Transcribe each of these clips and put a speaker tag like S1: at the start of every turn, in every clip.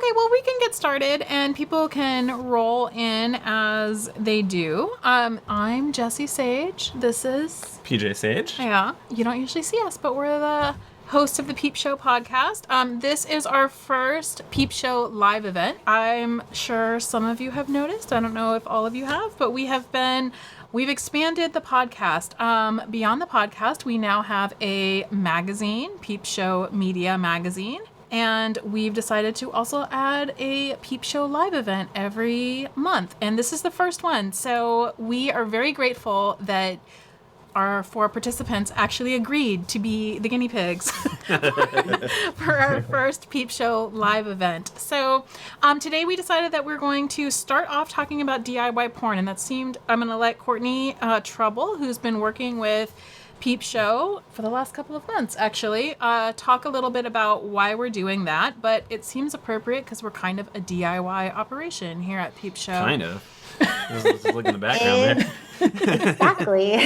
S1: Okay, well, we can get started and people can roll in as they do. I'm Jessie Sage. This is
S2: PJ Sage.
S1: Yeah, you don't usually see us, but we're the host of the Peepshow podcast. This is our first Peepshow live event. I'm sure some of you have noticed. I don't know if all of you have, but we've expanded the podcast. Beyond the podcast, we now have a magazine, Peepshow Media Magazine. And we've decided to also add a Peepshow live event every month. And this is the first one. So we are very grateful that our 4 participants actually agreed to be the guinea pigs for our first Peepshow live event. So today we decided that we're going to start off talking about DIY porn. And that seemed, I'm going to let Courtney Trouble, who's been working with Peepshow for the last couple of months, actually, talk a little bit about why we're doing that. But it seems appropriate because we're kind of a DIY operation here at Peepshow.
S2: Kind of. Let's look in the background there.
S3: Exactly.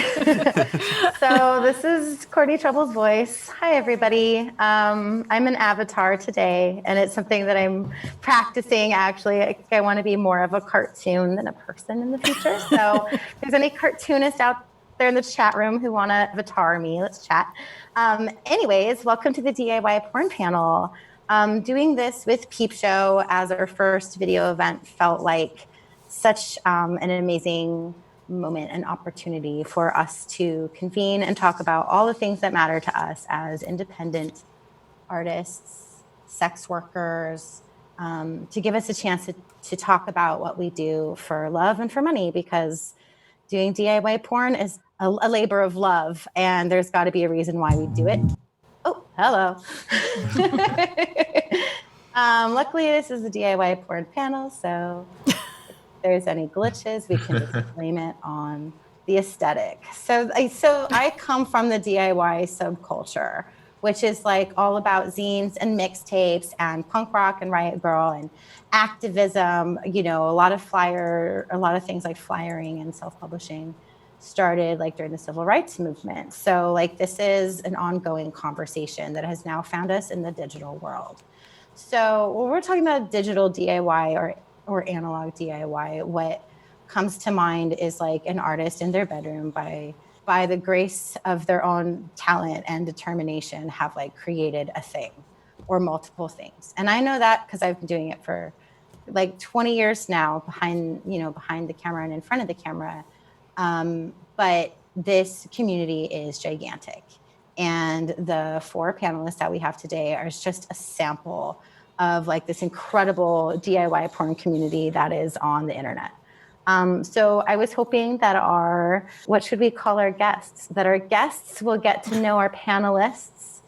S3: So this is Courtney Trouble's voice. Hi, everybody. I'm an avatar today, and it's something that I'm practicing, actually. I think I want to be more of a cartoon than a person in the future. So if there's any cartoonists out there in the chat room who want to avatar me, let's chat. Anyways, welcome to the DIY porn panel. Doing this with Peepshow as our first video event felt like such an amazing moment and opportunity for us to convene and talk about all the things that matter to us as independent artists, sex workers, to give us a chance to talk about what we do for love and for money, because doing DIY porn is a labor of love, and there's got to be a reason why we do it. Oh, hello. Luckily, this is the DIY porn panel, so if there's any glitches, we can just blame it on the aesthetic. So I come from the DIY subculture, which is like all about zines and mixtapes and punk rock and Riot Girl and activism. You know, a lot of things like flyering and self-publishing started like during the civil rights movement. So like this is an ongoing conversation that has now found us in the digital world. So when we're talking about digital DIY or analog DIY, what comes to mind is like an artist in their bedroom by the grace of their own talent and determination have like created a thing or multiple things. And I know that because I've been doing it for like 20 years now behind the camera and in front of the camera. But this community is gigantic. And the 4 panelists that we have today are just a sample of like this incredible DIY porn community that is on the internet. So I was hoping that what should we call our guests? That our guests will get to know our panelists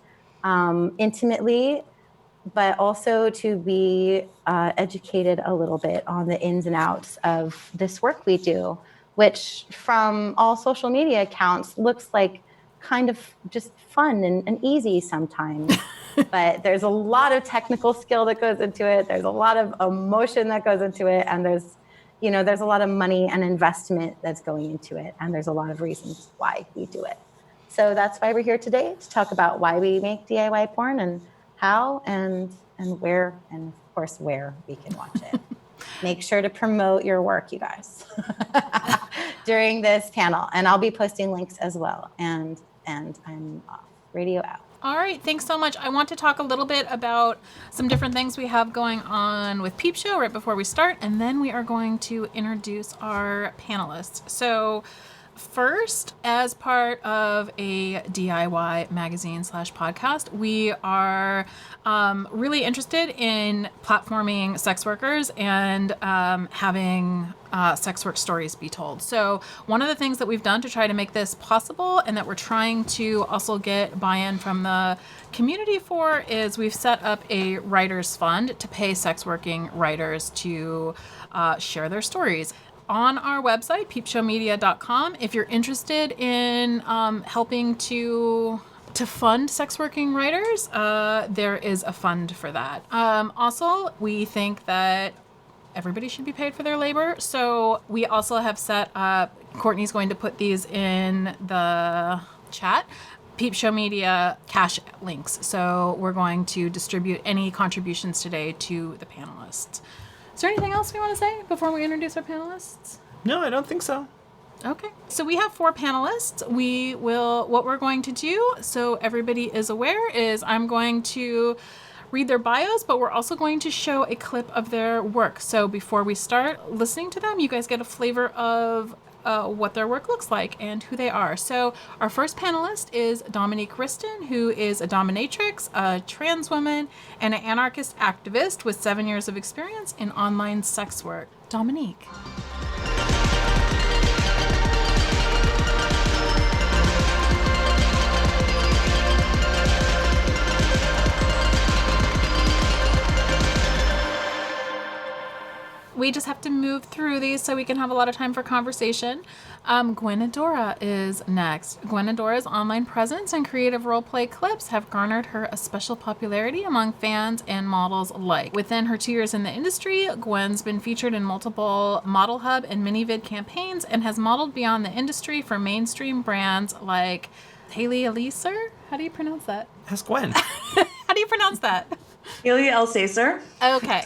S3: intimately, but also to be educated a little bit on the ins and outs of this work we do, which from all social media accounts looks like kind of just fun and easy sometimes. But there's a lot of technical skill that goes into it. There's a lot of emotion that goes into it. And there's a lot of money and investment that's going into it. And there's a lot of reasons why we do it. So that's why we're here today, to talk about why we make DIY porn and how and where, and of course, where we can watch it. Make sure to promote your work, you guys, during this panel. And I'll be posting links as well. And I'm off. Radio out.
S1: All right, thanks so much. I want to talk a little bit about some different things we have going on with Peepshow right before we start, and then we are going to introduce our panelists. So first, as part of a DIY magazine / podcast, we are really interested in platforming sex workers and having sex work stories be told. So one of the things that we've done to try to make this possible, and that we're trying to also get buy-in from the community for, is we've set up a writers fund to pay sex working writers to share their stories. On our website, peepshowmedia.com, if you're interested in helping to fund sex working writers, there is a fund for that. Also, we think that everybody should be paid for their labor. So we also have set up, Courtney's going to put these in the chat, Peepshow Media cash links. So we're going to distribute any contributions today to the panelists. panelists. Is there anything else we want to say before we introduce our panelists?
S2: No, I don't think so.
S1: Okay. So we have 4 panelists. What we're going to do, so everybody is aware, is I'm going to read their bios, but we're also going to show a clip of their work. So before we start listening to them, you guys get a flavor of what their work looks like and who they are. So our first panelist is Dominique Rystan, who is a dominatrix, a trans woman, and an anarchist activist with 7 years of experience in online sex work. Dominique. We just have to move through these so we can have a lot of time for conversation. Gwen Adora is next. Gwen Adora's online presence and creative roleplay clips have garnered her a special popularity among fans and models alike. Within her 2 years in the industry, Gwen's been featured in multiple Model Hub and Minivid campaigns and has modeled beyond the industry for mainstream brands like Haley Eliser. How do you pronounce that?
S2: Ask Gwen.
S1: How do you pronounce that?
S4: Ilya Alsacer.
S1: Okay.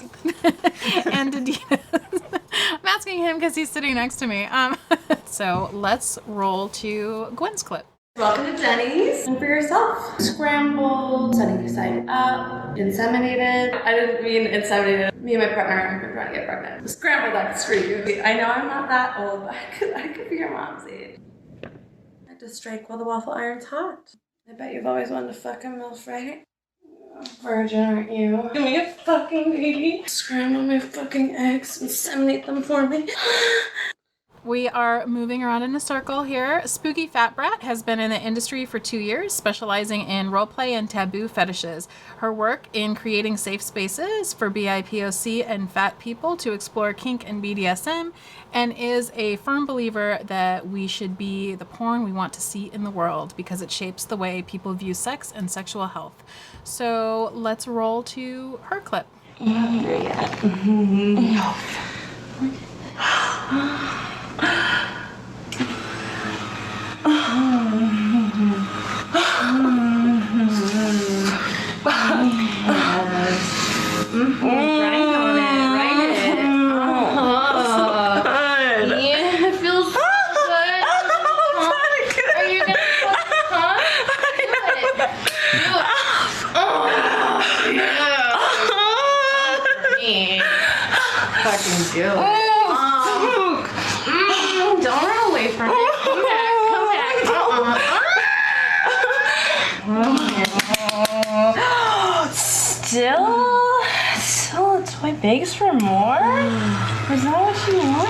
S1: And Adidas. I'm asking him because he's sitting next to me. So let's roll to Gwen's clip.
S5: Welcome to Denny's. And for yourself. Scrambled, sunny side up, inseminated. I didn't mean inseminated. Me and my partner have been trying to get pregnant. Scrambled eggs for you. I know I'm not that old, but I could be your mom's age. I had to strike while the waffle iron's hot. I bet you've always wanted to fuck a MILF, right? Virgin, aren't you? Give me a fucking baby. Scramble my fucking eggs, inseminate them for me.
S1: We are moving around in a circle here. SpookyFatBrat has been in the industry for 2 years, specializing in roleplay and taboo fetishes. Her work in creating safe spaces for BIPOC and fat people to explore kink and BDSM, and is a firm believer that we should be the porn we want to see in the world because it shapes the way people view sex and sexual health. So let's roll to her clip.
S5: I'm not hungry yet. Right on it, right it. Yeah, it feels so good. Are you gonna do it? Fucking do it. Don't run away from it. Come back. Still, toy bags for more? Or is that what you want?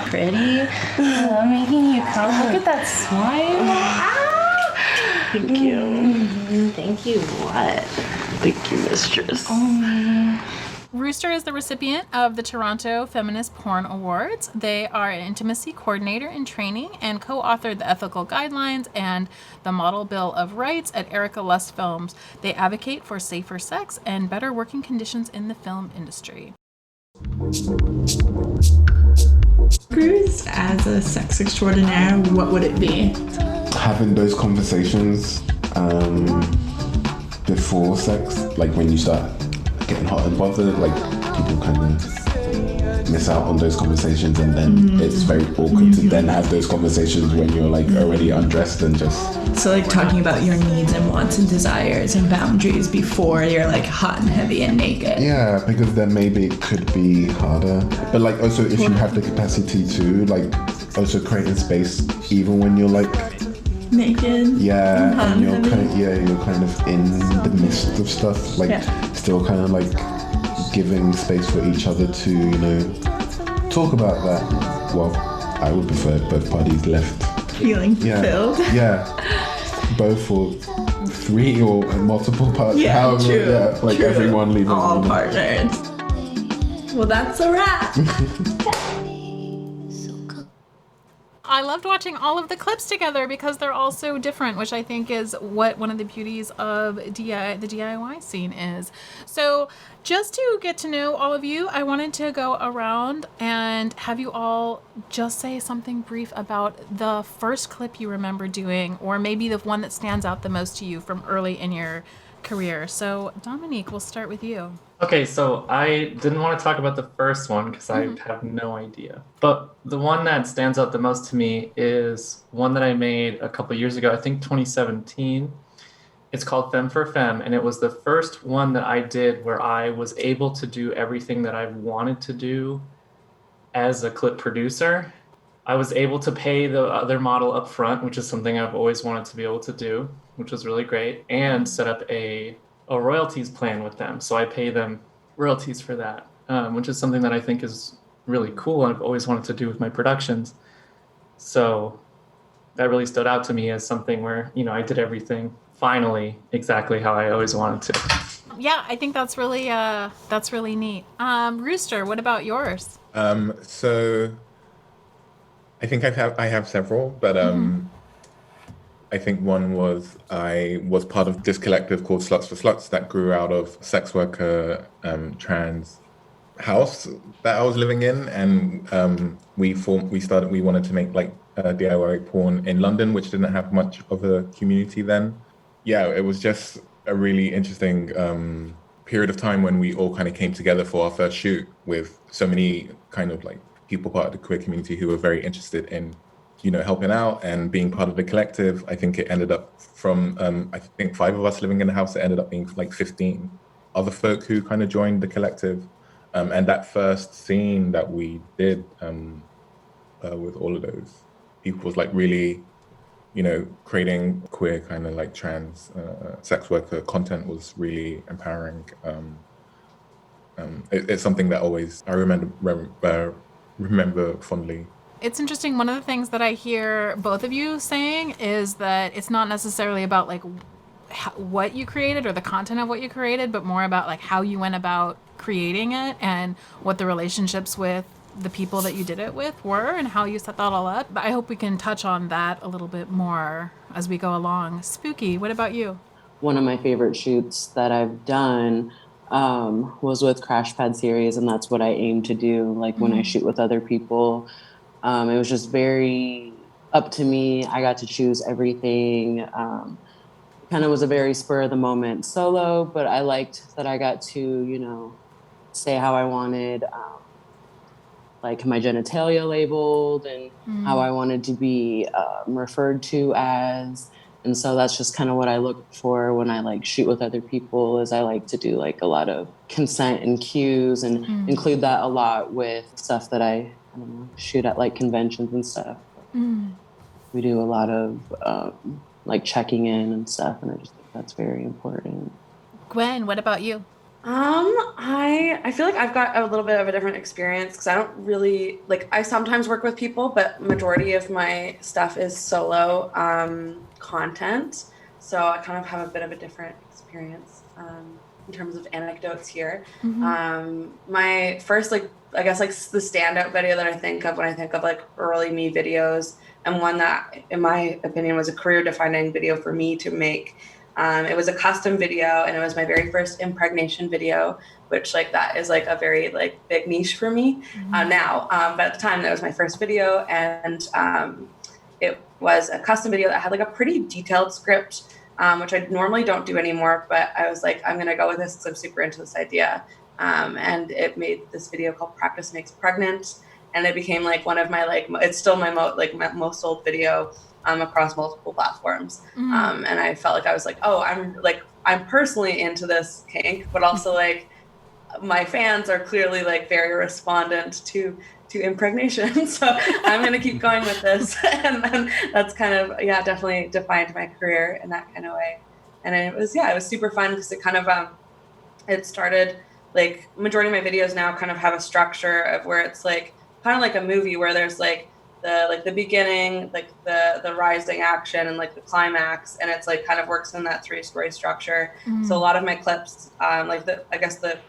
S5: Pretty. Making you come. Look at that smile. Thank you. Thank you, what? Thank you, mistress.
S1: Rooster is the recipient of the Toronto Feminist Porn Awards. They are an intimacy coordinator in training and co-authored the ethical guidelines and the model bill of rights at Erica Lust Films. They advocate for safer sex and better working conditions in the film industry.
S6: Cruise as a sex extraordinaire, what would it be?
S7: Having those conversations before sex, like when you start getting hot and bothered, like people kind of miss out on those conversations, and then it's very awkward to then have those conversations when you're like already undressed and just...
S6: So like talking about your needs and wants and desires and boundaries before you're like hot and heavy and naked.
S7: Yeah, because then maybe it could be harder. But like also if you have the capacity to like also creating space even when you're like
S6: naked.
S7: Yeah, and you're kind of in the midst of stuff, like still kind of like giving space for each other to, you know, talk about that. Well, I would prefer both parties left
S6: feeling fulfilled.
S7: Yeah, both or 3 or multiple parts.
S6: Yeah,
S7: however,
S6: true.
S7: Yeah, like
S6: true.
S7: everyone leaving.
S6: All partners. Well, that's a wrap.
S1: I loved watching all of the clips together because they're all so different, which I think is what one of the beauties of the DIY scene is. So just to get to know all of you, I wanted to go around and have you all just say something brief about the first clip you remember doing, or maybe the one that stands out the most to you from early in your career. So Dominique, we'll start with you.
S8: Okay, so I didn't want to talk about the first one because I have no idea. But the one that stands out the most to me is one that I made a couple years ago, I think 2017. It's called Femme for Femme, and it was the first one that I did where I was able to do everything that I wanted to do as a clip producer. I was able to pay the other model up front, which is something I've always wanted to be able to do, which was really great, and set up a royalties plan with them. So I pay them royalties for that, which is something that I think is really cool and I've always wanted to do with my productions. So that really stood out to me as something where, you know, I did everything finally exactly how I always wanted to.
S1: Yeah, I think that's really neat. Rooster, what about yours?
S9: So I think I have several, but I think one was I was part of this collective called Sluts for Sluts that grew out of sex worker trans house that I was living in, and we wanted to make like DIY porn in London, which didn't have much of a community then. Yeah, it was just a really interesting period of time when we all kind of came together for our first shoot with so many kind of like people part of the queer community who were very interested in, you know, helping out and being part of the collective. I think it ended up from, I think 5 of us living in the house, it ended up being like 15 other folk who kind of joined the collective. And that first scene that we did with all of those people was like really, you know, creating queer kind of like trans sex worker content was really empowering. It's something that always I remember fondly.
S1: It's interesting. One of the things that I hear both of you saying is that it's not necessarily about like what you created or the content of what you created, but more about like how you went about creating it and what the relationships with the people that you did it with were and how you set that all up. But I hope we can touch on that a little bit more as we go along. Spooky, what about you?
S10: One of my favorite shoots that I've done was with Crash Pad series, and that's what I aim to do. Like when I shoot with other people, it was just very up to me. I got to choose everything. Kind of was a very spur of the moment solo, but I liked that I got to, you know, say how I wanted, like my genitalia labeled and how I wanted to be referred to as. And so that's just kind of what I look for when I like shoot with other people, is I like to do like a lot of consent and cues and include that a lot with stuff that I don't know, shoot at like conventions and stuff. We do a lot of like checking in and stuff, and I just think that's very important.
S1: Gwen, what about you?
S5: I feel like I've got a little bit of a different experience because I don't really like, I sometimes work with people, but majority of my stuff is solo content. So I kind of have a bit of a different experience in terms of anecdotes here. My first, like, I guess like the standout video that I think of when I think of like early me videos, and one that in my opinion was a career defining video for me to make. It was a custom video, and it was my very first impregnation video, which like that is like a very like big niche for me now. But at the time that was my first video, and it was a custom video that had like a pretty detailed script, which I normally don't do anymore, but I was like, I'm gonna go with this because I'm super into this idea. And it made this video called Practice Makes Pregnant. And it became like one of my, like, it's still my most sold video across multiple platforms. And I felt like I was like, oh, I'm personally into this kink, but also like my fans are clearly like very respondent to impregnation. So I'm going to keep going with this. And then that's kind of, yeah, definitely defined my career in that kind of way. And it was super fun because it kind of, it started like majority of my videos now kind of have a structure of where it's like, kind of like a movie where there's like the beginning, like the rising action and like the climax, and it's like kind of works in that 3-story structure. So a lot of my clips, like the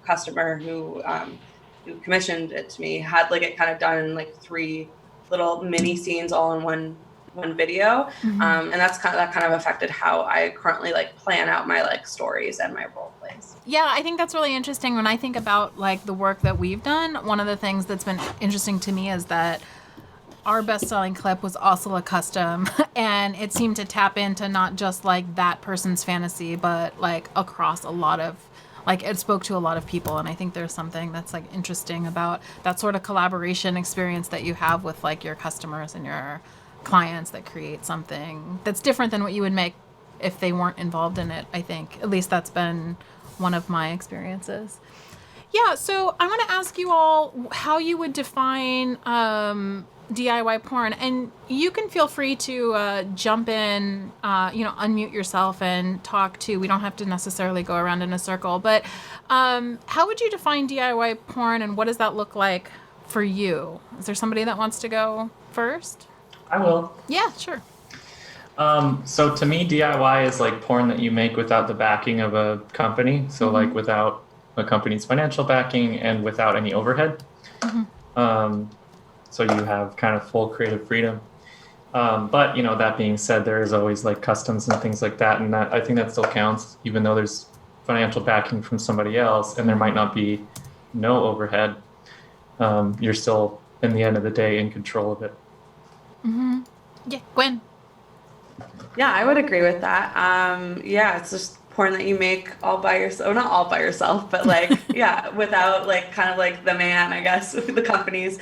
S5: customer who commissioned it to me had like it kind of done in like 3 little mini scenes all in one video. And that kind of affected how I currently like plan out my like stories and my role plays.
S1: Yeah, I think that's really interesting. When I think about like the work that we've done, one of the things that's been interesting to me is that our best-selling clip was also a custom, and it seemed to tap into not just like that person's fantasy, but like across a lot of, like it spoke to a lot of people. And I think there's something that's like interesting about that sort of collaboration experience that you have with like your customers and your clients that create something that's different than what you would make if they weren't involved in it. I think at least that's been one of my experiences. Yeah, so I want to ask you all how you would define DIY porn, and you can feel free to jump in, unmute yourself and talk too. We don't have to necessarily go around in a circle, but how would you define DIY porn, and what does that look like for you? Is there somebody that wants to go first?
S8: I will.
S1: Yeah, sure.
S8: So to me, DIY is like porn that you make without the backing of a company. So like without a company's financial backing and without any overhead. So you have kind of full creative freedom. But that being said, there is always like customs and things like that. And that, I think that still counts, even though there's financial backing from somebody else and there might not be no overhead. You're still, in the end of the day, in control of it.
S1: Yeah, Gwen.
S4: Yeah, I would agree with that. It's just porn that you make all by yourself. Not all by yourself, but like, without like kind of like the man, I guess, with the companies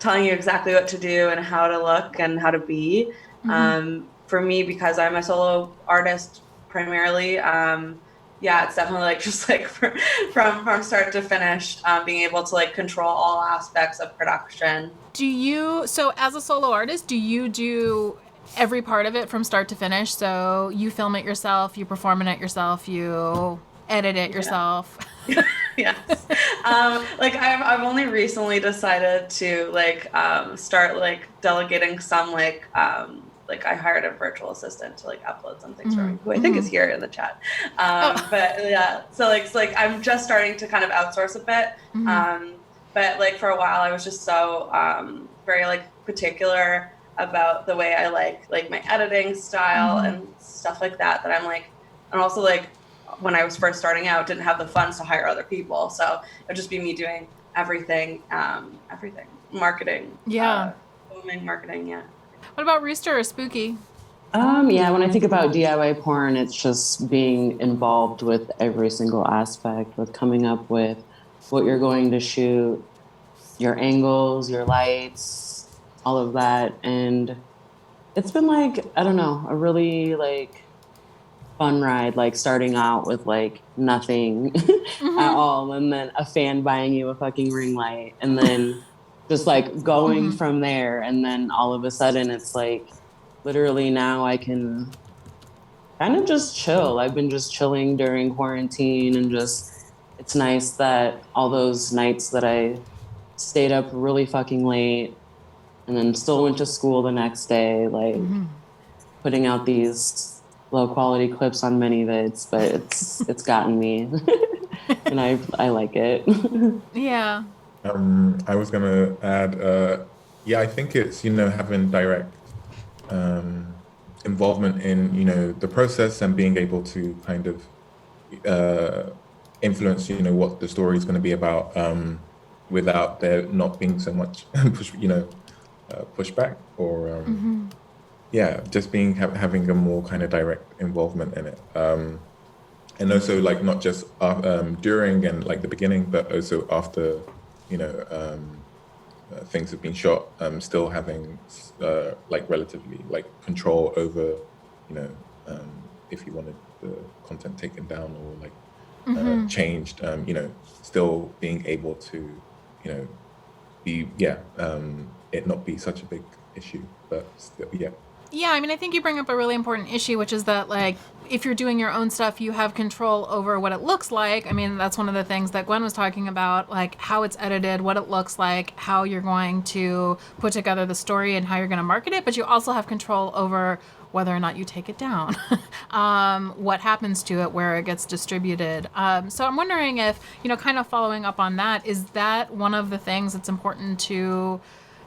S4: telling you exactly what to do and how to look and how to be. For me, because I'm a solo artist primarily, it's definitely like just like from start to finish, being able to like control all aspects of production.
S1: So as a solo artist, do you do every part of it from start to finish? So you film it yourself, you perform it yourself, you edit it yourself.
S4: Yes. Like I've only recently decided to like start like delegating some like I hired a virtual assistant to like upload some things for me, who I think is here in the chat. But yeah, so like I'm just starting to kind of outsource a bit. But like for a while I was just so very like particular about the way I like my editing style and stuff like that I'm like, and also like when I was first starting out, didn't have the funds to hire other people, so it would just be me doing everything, marketing, filming, marketing.
S1: What about Rooster or Spooky?
S10: When I think about DIY porn, it's just being involved with every single aspect, with coming up with what you're going to shoot, your angles, your lights, all of that. And it's been like, I don't know, a really like fun ride, like starting out with like nothing at all, and then a fan buying you a fucking ring light, and then just like going from there. And then all of a sudden it's like literally now I can kind of just chill. I've been just chilling during quarantine, and just it's nice that all those nights that I stayed up really fucking late and then still went to school the next day, like putting out these low quality clips on ManyVids, but it's gotten me and I like it.
S1: Yeah.
S9: I was gonna add, I think it's having direct involvement in the process and being able to kind of influence what the story is going to be about, without there not being so much pushback or just being having a more kind of direct involvement in it, and also like not just during and like the beginning, but also after things have been shot, still having like relatively like control over if you wanted the content taken down or like changed, still being able to be it not be such a big issue, but still,
S1: Yeah, I mean, I think you bring up a really important issue, which is that, like, if you're doing your own stuff, you have control over what it looks like. I mean, that's one of the things that Gwen was talking about, like how it's edited, what it looks like, how you're going to put together the story and how you're going to market it. But you also have control over whether or not you take it down, what happens to it, where it gets distributed. So I'm wondering if, kind of following up on that, is that one of the things that's important to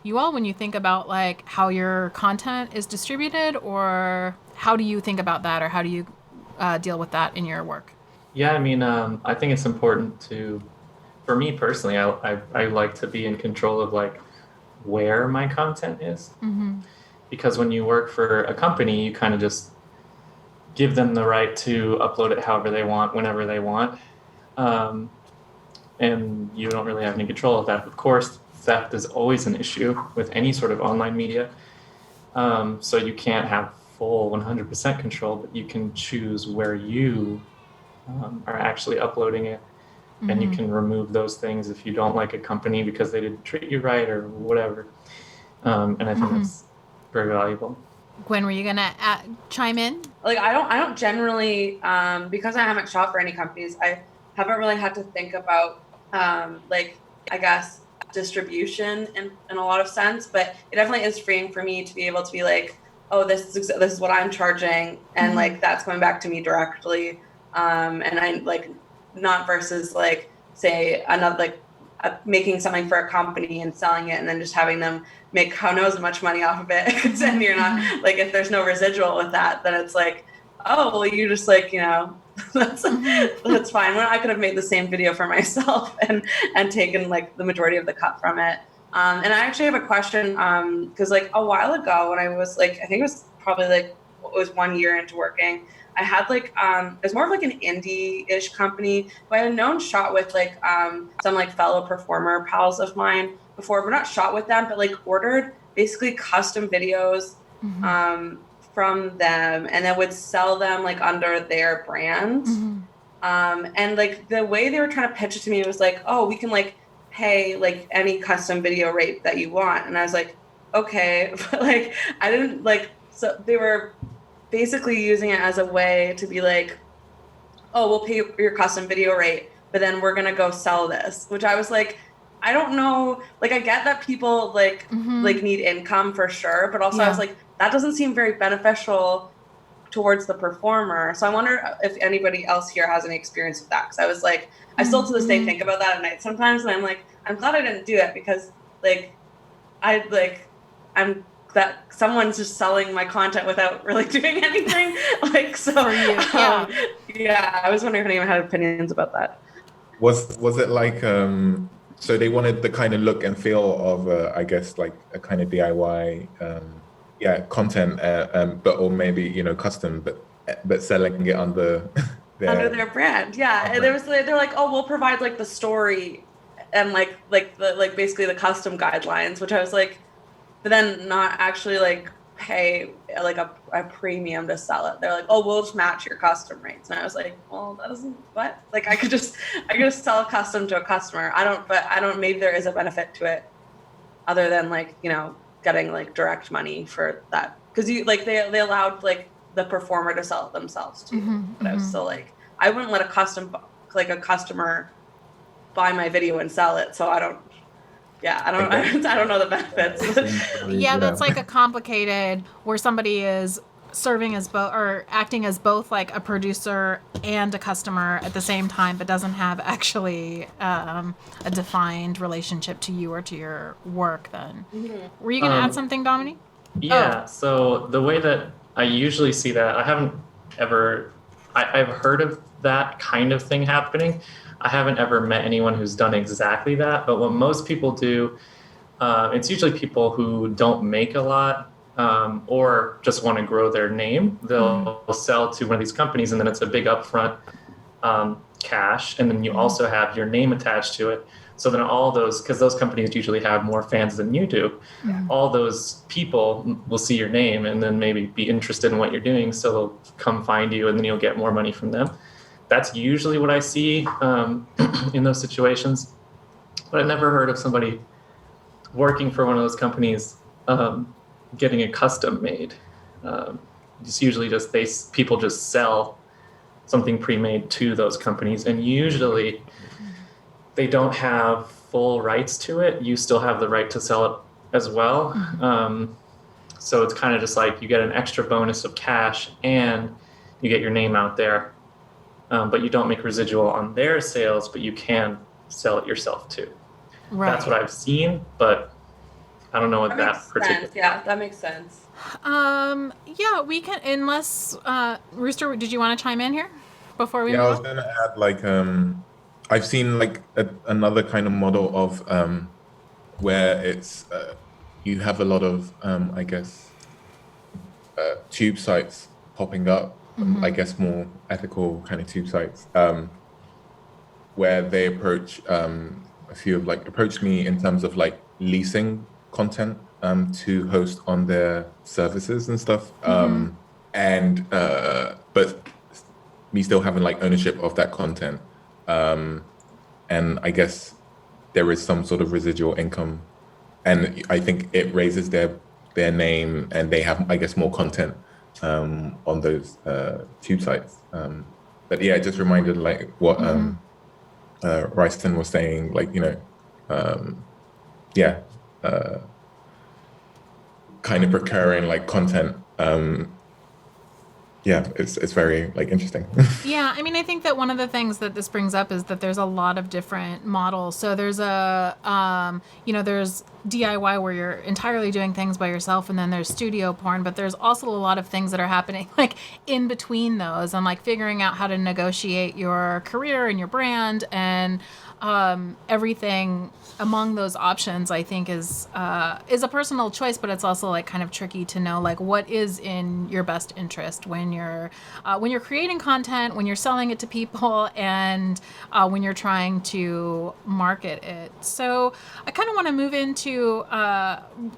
S1: you all when you think about like how your content is distributed, or how do you think about that, or how do you deal with that in your work?
S8: Yeah, I mean, I think it's important to, for me personally, I like to be in control of like where my content is.
S1: Mm-hmm.
S8: Because when you work for a company, you kind of just give them the right to upload it however they want, whenever they want. And you don't really have any control of that. Of course, theft is always an issue with any sort of online media. So you can't have full 100% control, but you can choose where you are actually uploading it. Mm-hmm. And you can remove those things if you don't like a company because they didn't treat you right or whatever. And I think that's very valuable.
S1: Gwen, were you gonna chime in?
S4: Like I don't generally because I haven't shot for any companies, I haven't really had to think about like I guess distribution in a lot of sense, but it definitely is freeing for me to be able to be like, oh, this is what I'm charging, and like that's coming back to me directly, and I like not versus like say another like making something for a company and selling it and then just having them make who knows how much money off of it, because then you're not like, if there's no residual with that, then it's like, oh well, you just like, you know, that's fine. When I could have made the same video for myself and taken like the majority of the cut from it. And I actually have a question because like a while ago when I was like, I think it was probably like it was 1 year into working, I had like it was more of like an indie-ish company who I had known shot with like some like fellow performer pals of mine before, but not shot with them, but like ordered basically custom videos from them and then would sell them like under their brand. And like the way they were trying to pitch it to me was like, oh, we can like pay like any custom video rate that you want. And I was like, okay, but like I didn't like, so they were basically using it as a way to be like, oh, we'll pay your custom video rate, but then we're gonna go sell this, which I was like, I don't know, like I get that people like like need income for sure, but also I was like, that doesn't seem very beneficial towards the performer. So I wonder if anybody else here has any experience with that, because I was like, I still to this day think about that at night sometimes, and I'm like, I'm glad I didn't do it, because like I'm that someone's just selling my content without really doing anything. Like, so
S1: For you,
S4: yeah, I was wondering if anyone had opinions about that.
S9: Was it like so they wanted the kind of look and feel of I guess like a kind of DIY content, but or maybe, you know, custom, but selling it under
S4: their brand. Yeah, and they're like, oh, we'll provide like the story and like basically the custom guidelines, which I was like, but then not actually like pay like a premium to sell it. They're like, oh, we'll just match your custom rates. And I was like, well, that doesn't, what? Like I could just sell a custom to a customer. I don't, maybe there is a benefit to it other than like, you know, getting like direct money for that. Cause you like, they allowed like the performer to sell it themselves too. But I was still like, I wouldn't let a customer buy my video and sell it. So I don't know the benefits.
S1: Yeah, that's like a complicated where somebody is serving as both or acting as both like a producer and a customer at the same time, but doesn't have actually a defined relationship to you or to your work then. Were you going to add something, Dominique?
S8: Yeah, so the way that I usually see that, I've heard of that kind of thing happening. I haven't ever met anyone who's done exactly that, but what most people do, it's usually people who don't make a lot or just want to grow their name. They'll sell to one of these companies, and then it's a big upfront cash, and then you also have your name attached to it. So then all those, because those companies usually have more fans than you do, all those people will see your name and then maybe be interested in what you're doing, so they'll come find you, and then you'll get more money from them. That's usually what I see in those situations. But I've never heard of somebody working for one of those companies getting a custom made. It's usually just people just sell something pre-made to those companies, and usually they don't have full rights to it. You still have the right to sell it as well. So it's kind of just like you get an extra bonus of cash and you get your name out there. But you don't make residual on their sales, but you can sell it yourself too. Right. That's what I've seen, but I don't know what that particular.
S4: Yeah, that makes sense.
S1: Yeah, we can, unless Rooster, did you want to chime in here before we?
S9: Yeah, I was gonna add like I've seen like another kind of model of where it's you have a lot of, I guess, tube sites popping up. I guess more ethical kind of tube sites, where they approach a few of like approached me in terms of like leasing content to host on their services and stuff. And but me still having like ownership of that content. And I guess there is some sort of residual income, and I think it raises their name, and they have, I guess, more content on those tube sites. But yeah, it just reminded like what Rystan was saying, like, you know, kind of procuring like content. It's very like interesting.
S1: Yeah, I mean, I think that one of the things that this brings up is that there's a lot of different models. So there's there's DIY where you're entirely doing things by yourself, and then there's studio porn, but there's also a lot of things that are happening like in between those, and like figuring out how to negotiate your career and your brand and everything among those options, I think is a personal choice, but it's also like kind of tricky to know like what is in your best interest when you're creating content, when you're selling it to people, and when you're trying to market it. So I kind of want to move into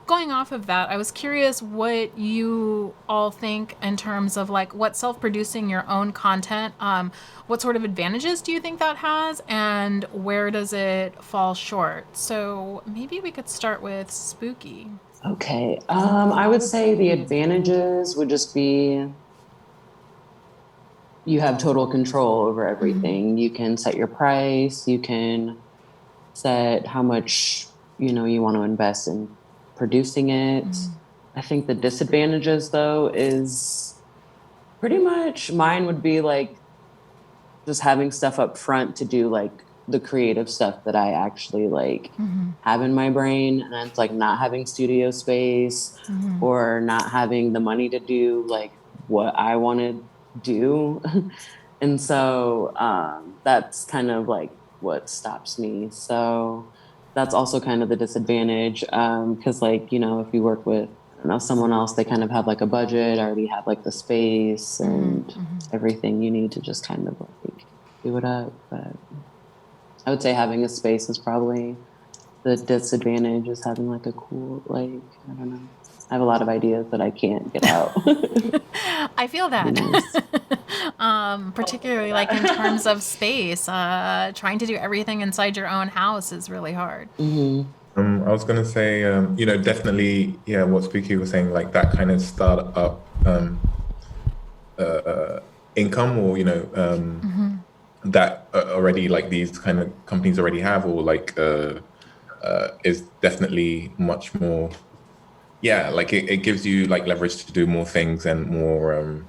S1: going off of that. I was curious what you all think in terms of like what self-producing your own content, what sort of advantages do you think that has, and where does it fall short? So maybe we could start with Spooky.
S10: Okay. I would say the advantages would just be you have total control over everything. You can set your price. You can set how much, you want to invest in producing it. I think the disadvantages, though, is pretty much mine would be like just having stuff up front to do like the creative stuff that I actually like have in my brain, and it's like not having studio space or not having the money to do like what I want to do. And so that's kind of like what stops me. So that's also kind of the disadvantage, because like, if you work with someone else, they kind of have like a budget, already have like the space and everything you need to just kind of like do it up. But I would say having a space is probably the disadvantage, is having like a cool, like, I don't know. I have a lot of ideas that I can't get out.
S1: I feel that. Particularly like in terms of space, trying to do everything inside your own house is really hard.
S9: I was going to say, definitely, what Spooky was saying, like that kind of startup income, or, that already like these kind of companies already have, or like is definitely much more, like it gives you like leverage to do more things and more,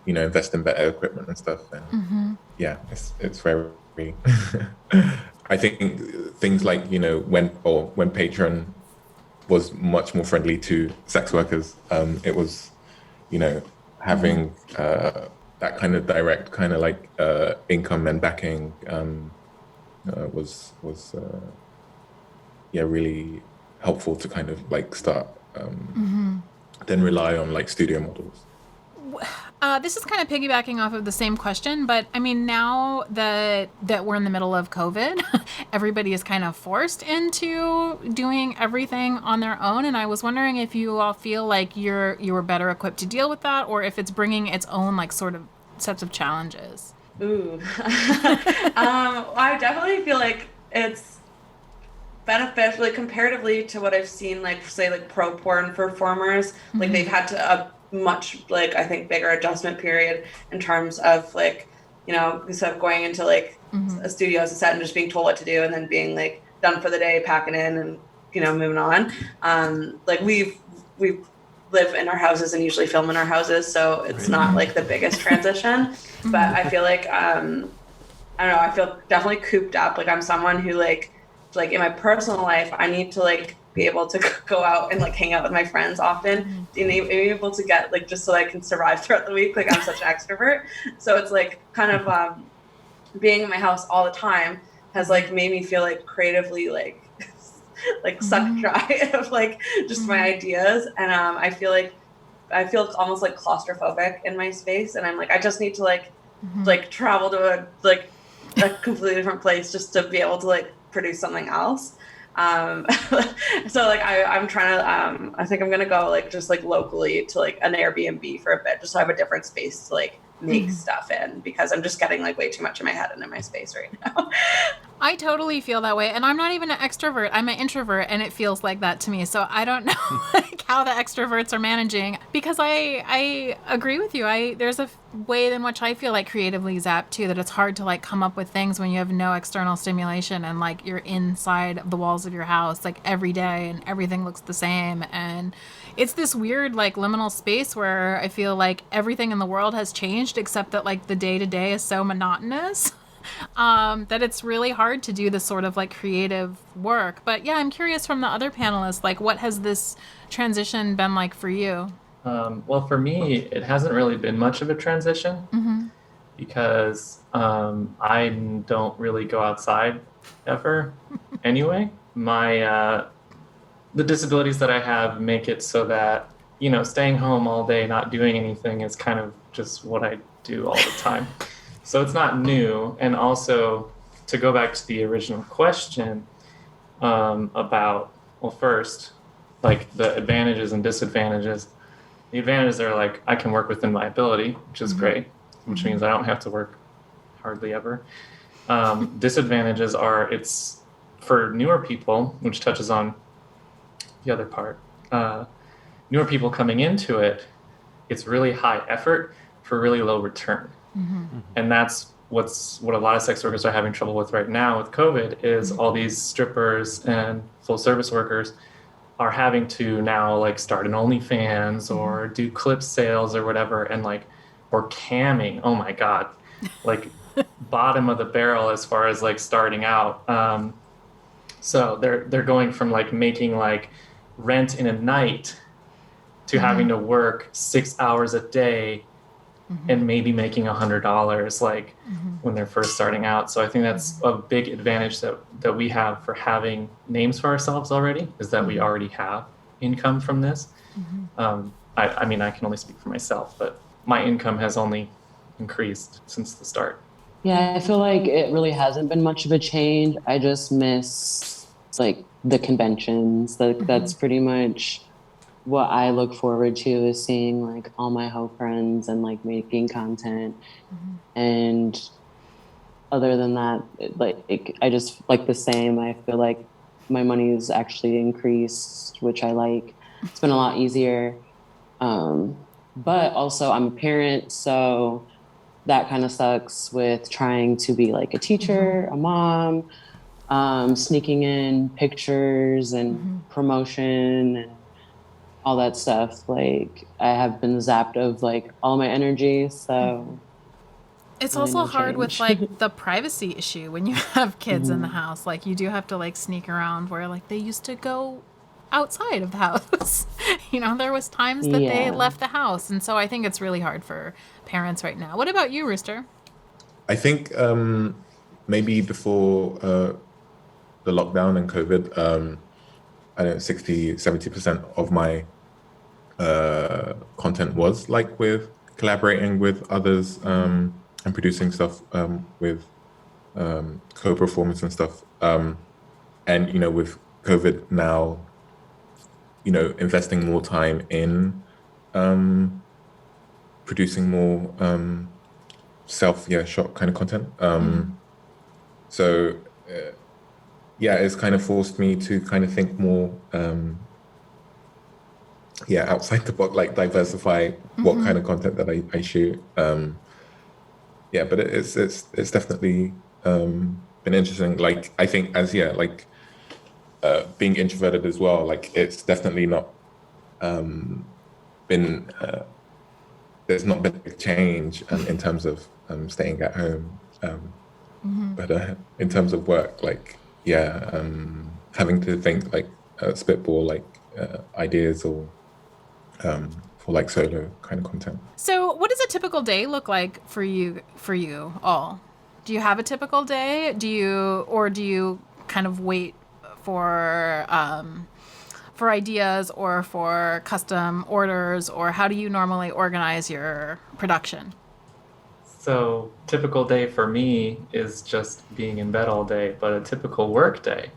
S9: invest in better equipment and stuff. And it's very, I think things like, when Patreon was much more friendly to sex workers, it was, having that kind of direct kind of like income and backing was really helpful to kind of like start, then rely on like studio models.
S1: This is kind of piggybacking off of the same question, but I mean, now that we're in the middle of COVID, everybody is kind of forced into doing everything on their own. And I was wondering if you all feel like you were better equipped to deal with that, or if it's bringing its own like sort of sets of challenges.
S4: Ooh. I definitely feel like it's beneficial, like comparatively to what I've seen, like say like pro porn performers, like they've had to much like I think bigger adjustment period in terms of like, instead of going into like a studio as a set and just being told what to do and then being like done for the day, packing in and moving on. Like we live in our houses and usually film in our houses, so it's not like the biggest transition. But I feel like I don't know, I feel definitely cooped up. Like I'm someone who like in my personal life, I need to like be able to go out and like hang out with my friends often, and be able to get like just so I can survive throughout the week. Like I'm such an extrovert, so it's like kind of being in my house all the time has like made me feel like creatively like like sucked dry of like just my ideas. And I feel almost like claustrophobic in my space, and I'm like, I just need to like travel to a completely different place just to be able to like produce something else. So like I'm trying to I think I'm gonna go like just like locally to like an Airbnb for a bit, just so I have a different space to like make stuff in, because I'm just getting like way too much in my head and in my space right now.
S1: I totally feel that way, and I'm not even an extrovert. I'm an introvert, and it feels like that to me. So I don't know like how the extroverts are managing, because I agree with you. There's a way in which I feel like creatively zapped too, that it's hard to like come up with things when you have no external stimulation and like you're inside of the walls of your house like every day and everything looks the same, and it's this weird like liminal space where I feel like everything in the world has changed except that like the day-to-day is so monotonous. That it's really hard to do this sort of like creative work. But yeah, I'm curious from the other panelists, like what has this transition been like for you?
S8: Well, for me, it hasn't really been much of a transition because I don't really go outside ever anyway. The disabilities that I have make it so that, staying home all day, not doing anything is kind of just what I do all the time. So it's not new. And also, to go back to the original question about, well, first, like the advantages and disadvantages. The advantages are like, I can work within my ability, which is great, which means I don't have to work hardly ever. Disadvantages are, it's for newer people, which touches on the other part. Newer people coming into it, it's really high effort for really low return. And that's what a lot of sex workers are having trouble with right now with COVID, is all these strippers and full service workers are having to now like start an OnlyFans or do clip sales or whatever, and like, or camming. Oh my God, like bottom of the barrel as far as like starting out. So they're going from like making like rent in a night to having to work 6 hours a day and maybe making $100 like when they're first starting out. So I think that's a big advantage that we have for having names for ourselves already, is that we already have income from this. I mean, I can only speak for myself, but my income has only increased since the start.
S10: Yeah, I feel like it really hasn't been much of a change. I just miss like the conventions. That's pretty much what I look forward to, is seeing like all my hoe friends and like making content. And other than that, I just like the same. I feel like my money's actually increased, which I like. It's been a lot easier. But also I'm a parent, so that kind of sucks with trying to be like a teacher, a mom, sneaking in pictures and promotion and all that stuff. Like, I have been zapped of like all my energy, so
S1: it's also hard with like the privacy issue when you have kids in the house. Like, you do have to like sneak around where like they used to go outside of the house. There was times that they left the house, and so I think it's really hard for parents right now. What about you, Rooster?
S9: I think maybe before the lockdown and COVID, I don't know, 60-70% of my content was like with collaborating with others and producing stuff with co-performance and stuff. And, with COVID now, investing more time in producing more shot kind of content. So it's kind of forced me to kind of think more, outside the box, like diversify what kind of content that I shoot. But it's definitely been interesting. Like, I think being introverted as well, like it's definitely not been, there's not been a big change in terms of staying at home. But in terms of work, like, having to think like spitball like ideas or for like solo kind of content.
S1: So what does a typical day look like for you all? Do you have a typical day? Do you kind of wait for ideas or for custom orders, or how do you normally organize your production?
S8: So typical day for me is just being in bed all day, but a typical work day.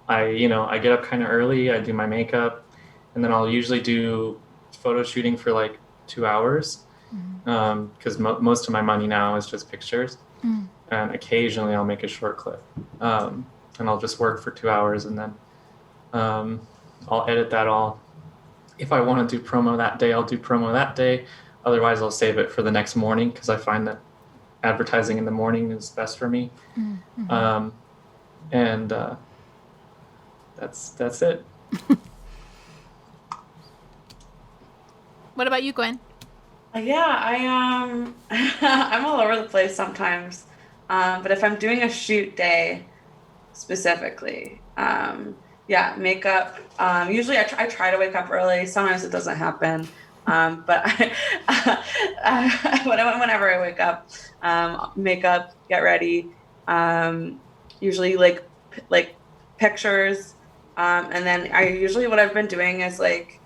S8: I get up kind of early, I do my makeup, and then I'll usually do photo shooting for like 2 hours, because most of my money now is just pictures. And occasionally I'll make a short clip, and I'll just work for 2 hours, and then I'll edit that all. If I want to do promo that day, I'll do promo that day. Otherwise, I'll save it for the next morning, because I find that advertising in the morning is best for me. That's it.
S1: What about you, Gwen?
S4: I'm all over the place sometimes. But if I'm doing a shoot day specifically, makeup. Usually I try to wake up early. Sometimes it doesn't happen. But whenever I wake up, makeup, get ready. Usually like pictures. And then what I've been doing is I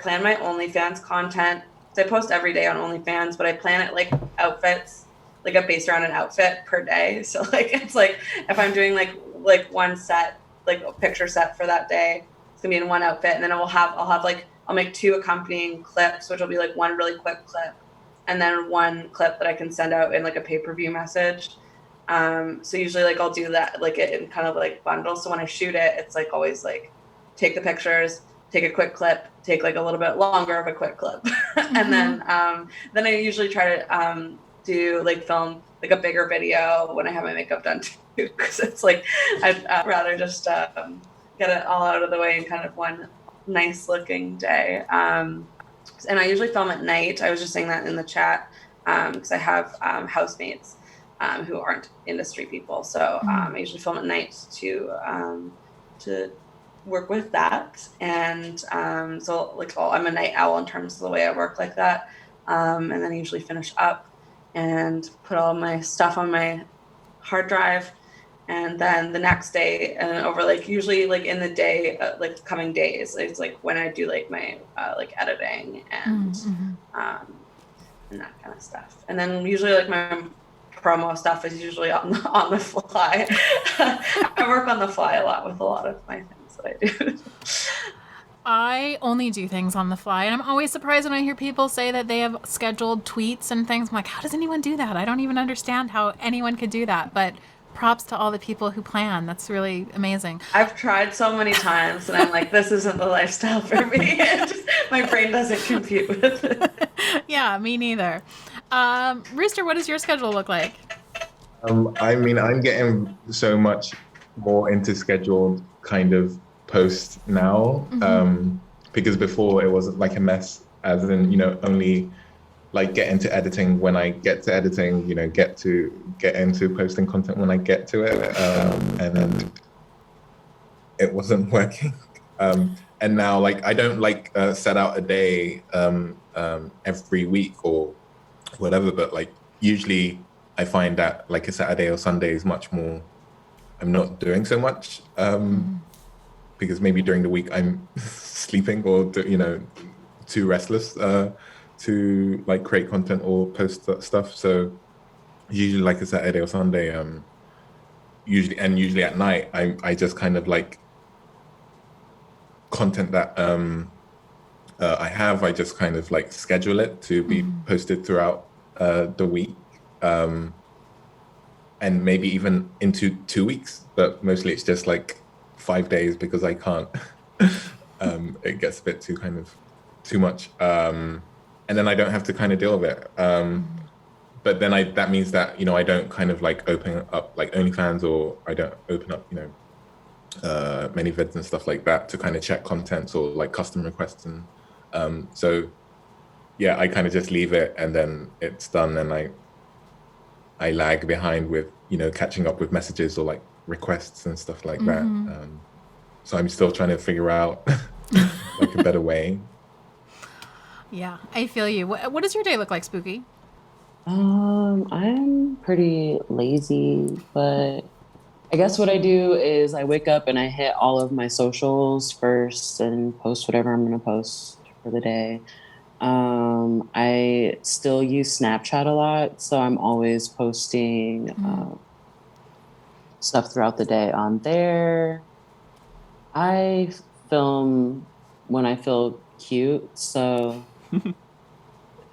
S4: plan my OnlyFans content. So I post every day on OnlyFans, but I plan it like outfits, like based around an outfit per day. So it's like if I'm doing like one set, like a picture set for that day, it's gonna be in one outfit, and then I'll make 2 accompanying clips, which will be like one really quick clip, and then one clip that I can send out in like a pay-per-view message. So usually I'll do that in kind of like bundles. So when I shoot it, it's always take the pictures, take a quick clip, take a little bit longer of a quick clip, and then I usually try to do film a bigger video when I have my makeup done too, because it's I'd rather just get it all out of the way in kind of one nice looking day. And I usually film at night. I was just saying that in the chat, because I have housemates who aren't industry people, so I usually film at night to work with that. And I'm a night owl in terms of the way I work like that. And then I usually finish up and put all my stuff on my hard drive. And then the next day, and over usually in the day, coming days, it's when I do my editing and that kind of stuff. And then usually my promo stuff is usually on the fly. I work on the fly a lot with a lot of my things that I do.
S1: I only do things on the fly, and I'm always surprised when I hear people say that they have scheduled tweets and things. I'm like, how does anyone do that? I don't even understand how anyone could do that, but props to all the people who plan. That's really amazing.
S4: I've tried so many times, and I'm like, this isn't the lifestyle for me. My brain doesn't compute with it.
S1: Yeah, me neither. Rooster, what does your schedule look like?
S9: I'm getting so much more into scheduled kind of posts now, because before it was a mess, as in, only get into editing when I get to editing, get into posting content when I get to it, and then it wasn't working. And now I don't set out a day every week or whatever, but usually I find that a Saturday or Sunday is much more, I'm not doing so much, because maybe during the week I'm sleeping or too restless to create content or post stuff. So usually a Saturday or Sunday, usually at night, I just kind of content that I have, I just kind of schedule it to be posted throughout the week, and maybe even into 2 weeks, but mostly it's just 5 days, because I can't it gets a bit too much, and then I don't have to kind of deal with it, but then that means that I don't kind of open up OnlyFans, or I don't open up many vids and stuff like that to kind of check contents or custom requests, and so yeah, I kind of just leave it, and then it's done, and I lag behind with catching up with messages or requests and stuff like that. So I'm still trying to figure out a better way.
S1: Yeah, I feel you. What does your day look like, Spooky?
S10: I'm pretty lazy, but I guess what I do is I wake up and I hit all of my socials first and post whatever I'm going to post for the day. I still use Snapchat a lot, so I'm always posting stuff throughout the day on there. I film when I feel cute, so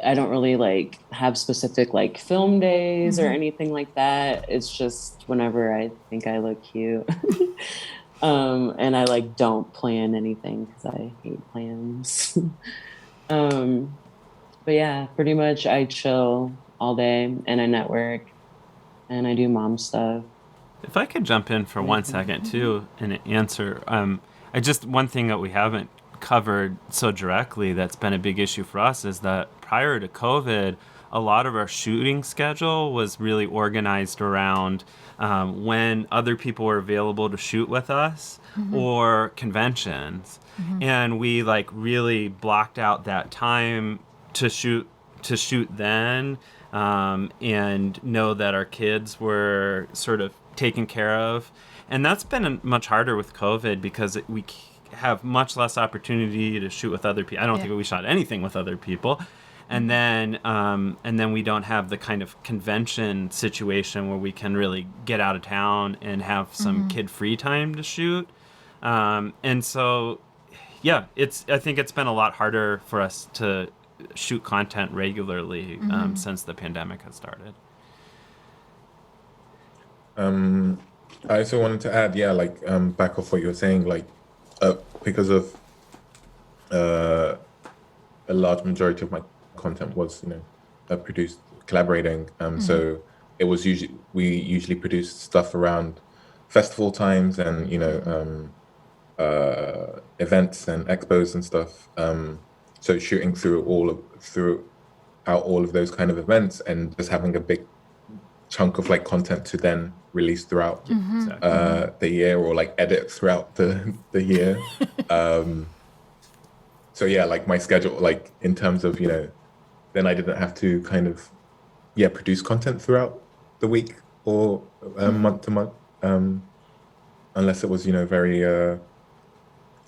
S10: I don't really like have specific like film days or anything like that. It's just whenever I think I look cute. And I like don't plan anything because I hate plans. But yeah, pretty much I chill all day and I network and I do mom stuff.
S11: If I could jump in for 1 second too and answer, one thing that we haven't covered so directly that's been a big issue for us is that prior to COVID, a lot of our shooting schedule was really organized around when other people were available to shoot with us or conventions. And we like really blocked out that time to shoot then and know that our kids were sort of taken care of. And that's been much harder with COVID because we have much less opportunity to shoot with other people. I don't think we shot anything with other people. And then we don't have the kind of convention situation where we can really get out of town and have some kid-free time to shoot. And so, yeah, I think it's been a lot harder for us to shoot content regularly since the pandemic has started.
S9: I also wanted to add, back off what you were saying, because of a large majority of my content was, produced collaborating. So it was we usually produced stuff around festival times and events and expos and stuff. So shooting throughout all of those kind of events and just having a big chunk of content to then release throughout the year or edit throughout the year. So yeah, my schedule, in terms of, then I didn't have to kind of, produce content throughout the week or month to month, unless it was, very,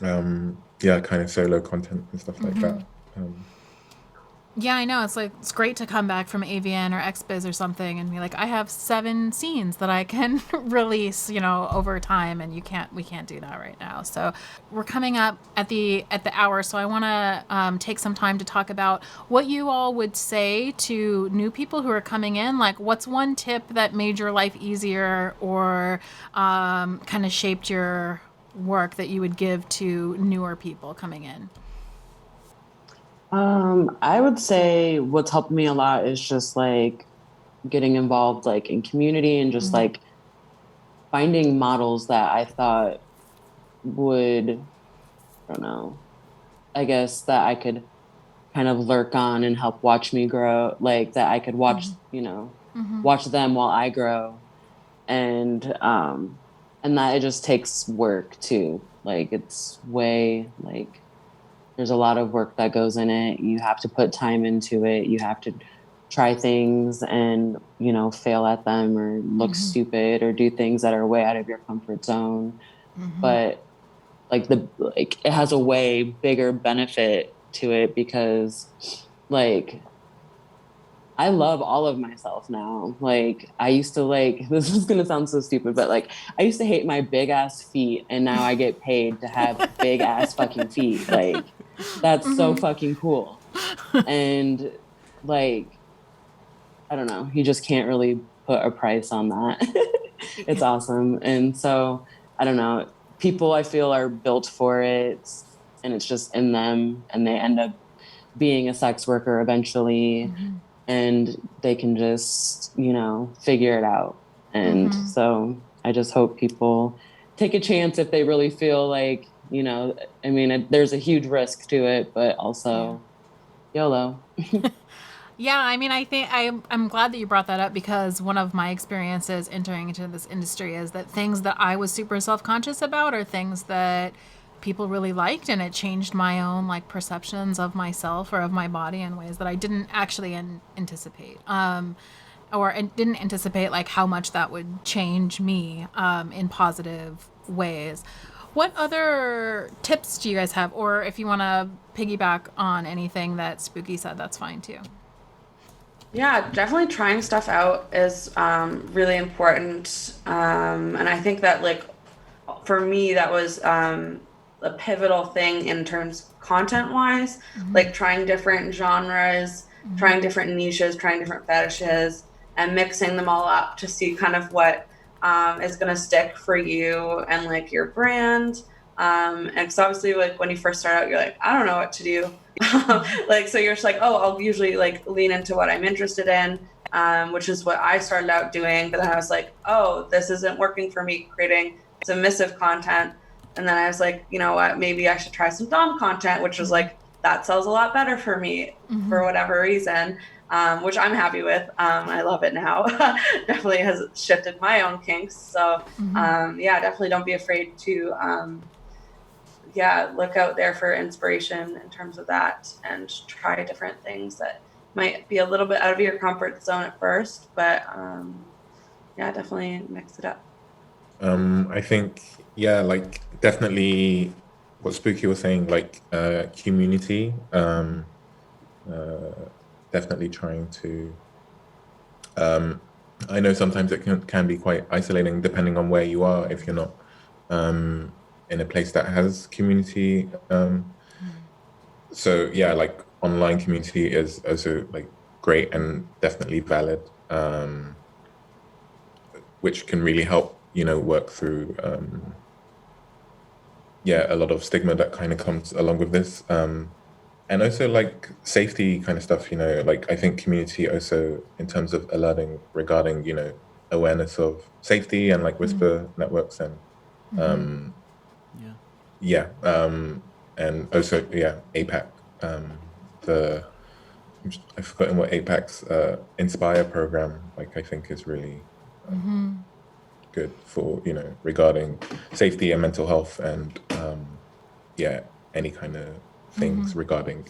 S9: kind of solo content and stuff like that.
S1: Yeah, I know. It's great to come back from AVN or XBiz or something and be like, I have 7 scenes that I can release, over time, and we can't do that right now. So we're coming up at the hour, so I want to take some time to talk about what you all would say to new people who are coming in. Like, what's one tip that made your life easier or kind of shaped your work that you would give to newer people coming in?
S10: I would say what's helped me a lot is just getting involved in community and just finding models that I thought would, I guess that I could kind of lurk on and help watch me grow, that I could watch, watch them while I grow. And that it just takes work too. It's way there's a lot of work that goes in it. You have to put time into it. You have to try things and, fail at them or look stupid or do things that are way out of your comfort zone. But it has a way bigger benefit to it because I love all of myself now. I used to this is going to sound so stupid, but I used to hate my big ass feet and now I get paid to have big ass fucking feet. That's so fucking cool. And I don't know, you just can't really put a price on that. It's awesome. And so, I don't know, people I feel are built for it and it's just in them and they end up being a sex worker eventually and they can just, figure it out. And so I just hope people take a chance if they really feel there's a huge risk to it, but also YOLO.
S1: Yeah, I think I'm glad that you brought that up because one of my experiences entering into this industry is that things that I was super self-conscious about are things that people really liked, and it changed my own perceptions of myself or of my body in ways that I didn't actually anticipate. didn't anticipate like how much that would change me in positive ways. What other tips do you guys have? Or if you want to piggyback on anything that Spooky said, that's fine too.
S4: Yeah, definitely trying stuff out is really important. And I think that like for me, that was a pivotal thing in terms content wise, like trying different genres, trying different niches, trying different fetishes, and mixing them all up to see kind of what is going to stick for you and like your brand. And because obviously like when you first start out, you're like, I don't know what to do. Like, so you're just like, oh, I'll usually like lean into what I'm interested in, which is what I started out doing. But then I was like, oh, this isn't working for me, creating submissive content. And then I was like, you know what, maybe I should try some dom content, which was like, that sells a lot better for me for whatever reason, which I'm happy with. I love it now. Definitely has shifted my own kinks. So yeah, definitely don't be afraid to look out there for inspiration in terms of that and try different things that might be a little bit out of your comfort zone at first, but yeah, definitely mix it up.
S9: I think, yeah, like definitely what Spooky was saying, like community, definitely trying to, I know sometimes it can be quite isolating depending on where you are if you're not in a place that has community. So yeah, like online community is also like great and definitely valid, which can really help, you know, work through a lot of stigma that kind of comes along with this. And also like safety kind of stuff, you know, like I think community also in terms of alerting regarding, you know, awareness of safety and like whisper networks and and also APAC, I've forgotten what APAC's Inspire program, like I think is really good for, you know, regarding safety and mental health and any kind of things regarding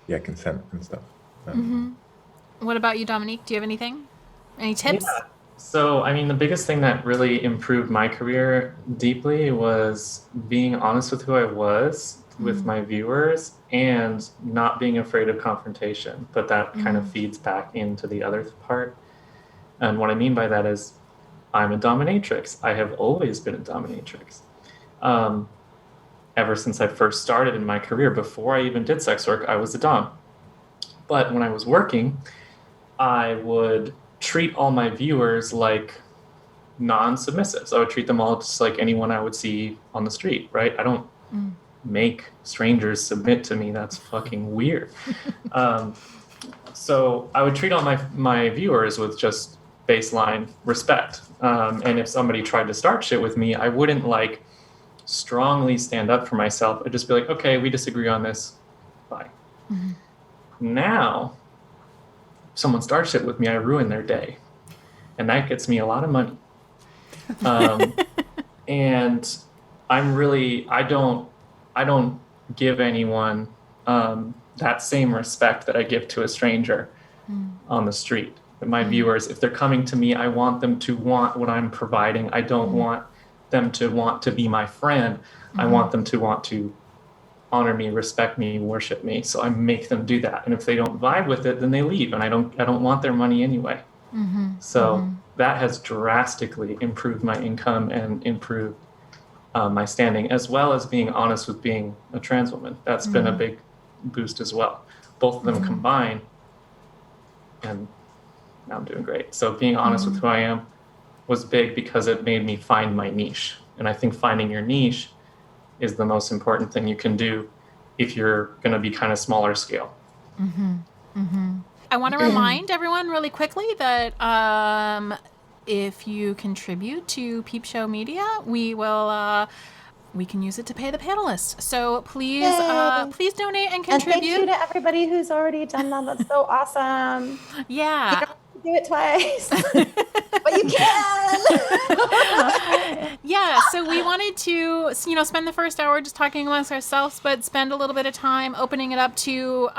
S9: consent and stuff.
S1: What about you, Dominique? Do you have anything? Any tips?
S8: Yeah. So, I mean, the biggest thing that really improved my career deeply was being honest with who I was with my viewers and not being afraid of confrontation. But that kind of feeds back into the other part. And what I mean by that is I'm a dominatrix. I have always been a dominatrix. Ever since I first started in my career, before I even did sex work, I was a dom. But when I was working, I would treat all my viewers like non-submissives. I would treat them all just like anyone I would see on the street, right? I don't make strangers submit to me. That's fucking weird. So I would treat all my viewers with just baseline respect. And if somebody tried to start shit with me, I wouldn't like strongly stand up for myself. I'd just be like, okay, we disagree on this. Bye. Now, if someone starts shit with me, I ruin their day. And that gets me a lot of money. And I don't give anyone that same respect that I give to a stranger on the street. My viewers, if they're coming to me, I want them to want what I'm providing. I don't want them to want to be my friend. I want them to want to honor me, respect me, worship me. So I make them do that. And if they don't vibe with it, then they leave. And I don't want their money anyway. So that has drastically improved my income and improved my standing, as well as being honest with being a trans woman. That's been a big boost as well. Both of them combined, and now I'm doing great. So being honest with who I am was big because it made me find my niche. And I think finding your niche is the most important thing you can do if you're going to be kind of smaller scale.
S1: I want to remind everyone really quickly that if you contribute to Peepshow Media, we can use it to pay the panelists. So please donate and contribute.
S3: And thank you to everybody who's already done that. That's so awesome.
S1: Yeah.
S3: You don't have to do it twice, but you can.
S1: Yeah. So we wanted to, spend the first hour just talking amongst ourselves, but spend a little bit of time opening it up to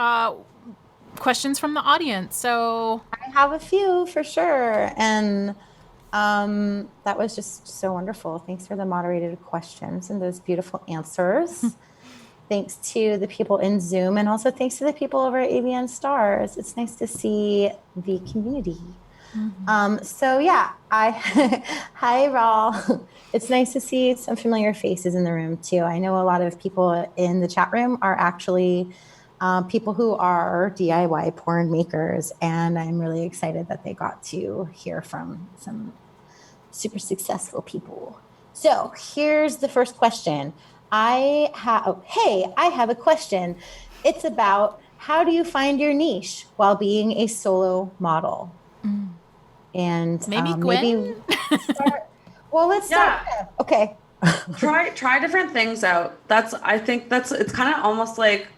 S1: questions from the audience. So
S3: I have a few for sure. And that was just so wonderful. Thanks for the moderated questions and those beautiful answers. Thanks to the people in Zoom, and also thanks to the people over at AVN Stars. It's nice to see the community. So yeah, hi Raul. It's nice to see some familiar faces in the room too. I know a lot of people in the chat room are actually people who are DIY porn makers, and I'm really excited that they got to hear from some super successful people. So here's the first question. I have a question. It's about, how do you find your niche while being a solo model? And
S1: maybe Gwen?
S3: Let's start. Okay.
S4: try different things out. It's kind of almost like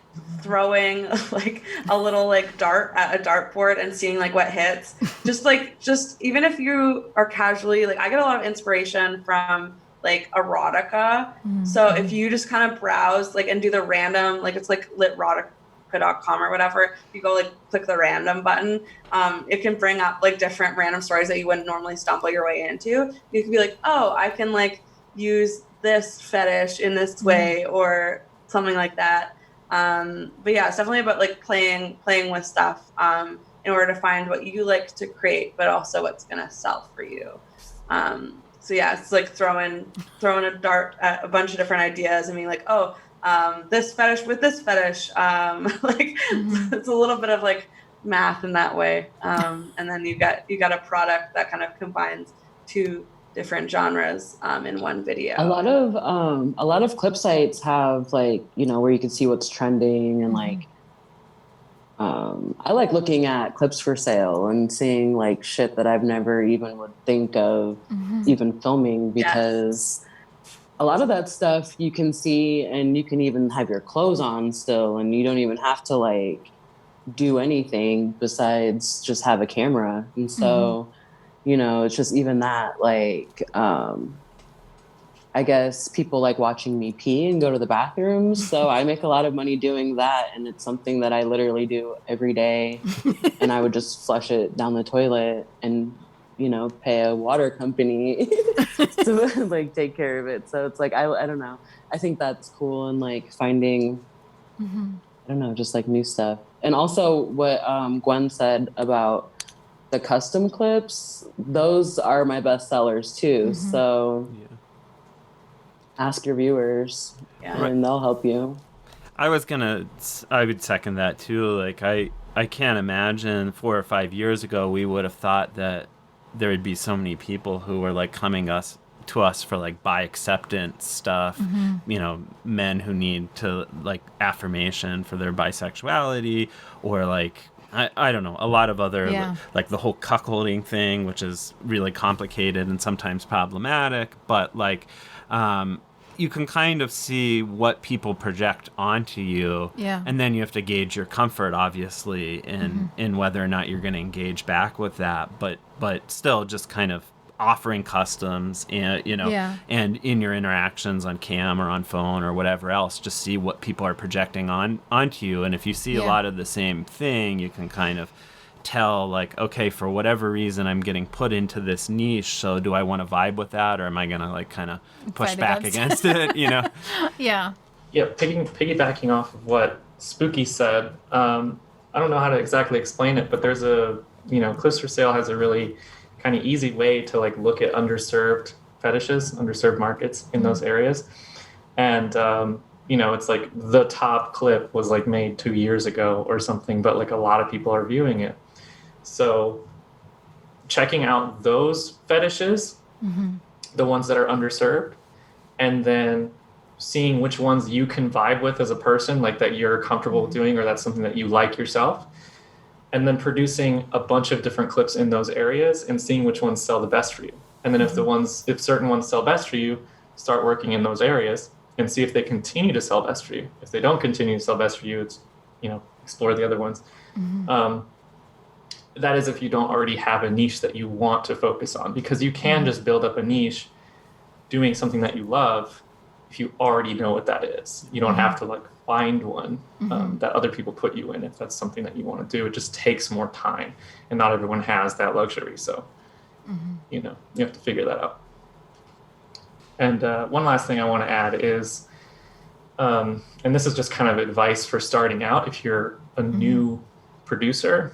S4: throwing like a little like dart at a dartboard and seeing like what hits. just even if you are casually, like, I get a lot of inspiration from like erotica. So if you just kind of browse like and do the random, like it's like litrotica.com or whatever, you go like click the random button, it can bring up like different random stories that you wouldn't normally stumble your way into. You can be like, oh, I can like use this fetish in this way or something like that. But yeah, it's definitely about like playing with stuff in order to find what you like to create, but also what's gonna sell for you. So yeah, it's like throwing a dart at a bunch of different ideas and being like, oh, this fetish with this fetish. It's a little bit of like math in that way. And then you got a product that kind of combines two different genres in one video.
S10: A lot of clip sites have like, where you can see what's trending and like, I like looking at clips for sale and seeing like shit that I've never even would think of even filming, because a lot of that stuff you can see and you can even have your clothes on still, and you don't even have to like do anything besides just have a camera. And so, it's just even that, like, I guess people like watching me pee and go to the bathroom. So I make a lot of money doing that. And it's something that I literally do every day. And I would just flush it down the toilet and, pay a water company to like take care of it. So it's like, I don't know. I think that's cool. And like finding, I don't know, just like new stuff. And also what Gwen said about the custom clips, those are my best sellers too. So ask your viewers and they'll help you.
S11: I would second that too. Like I can't imagine 4 or 5 years ago we would have thought that there would be so many people who were like coming to us for like bi acceptance stuff, men who need to like affirmation for their bisexuality, or like I don't know, a lot of other like the whole cuckolding thing, which is really complicated and sometimes problematic, but like you can kind of see what people project onto you, and then you have to gauge your comfort, obviously, in whether or not you're going to engage back with that. But still, just kind of offering customs, and and in your interactions on cam or on phone or whatever else, just see what people are projecting onto you. And if you see a lot of the same thing, you can kind of tell, like, okay, for whatever reason I'm getting put into this niche, so do I want to vibe with that, or am I gonna like kind of push back against it?
S8: Piggybacking off of what Spooky said, I don't know how to exactly explain it, but there's Clips for Sale has a really kind of easy way to like look at underserved fetishes, underserved markets in those areas. And it's like the top clip was like made 2 years ago or something, but like a lot of people are viewing it. So checking out those fetishes, the ones that are underserved, and then seeing which ones you can vibe with as a person, like that you're comfortable doing, or that's something that you like yourself, and then producing a bunch of different clips in those areas and seeing which ones sell the best for you. And then if certain ones sell best for you, start working in those areas and see if they continue to sell best for you. If they don't continue to sell best for you, it's, explore the other ones. That is if you don't already have a niche that you want to focus on, because you can just build up a niche doing something that you love if you already know what that is. You don't have to like find one that other people put you in if that's something that you want to do. It just takes more time, and not everyone has that luxury. So, you know, you have to figure that out. And one last thing I want to add is, and this is just kind of advice for starting out. If you're a new producer,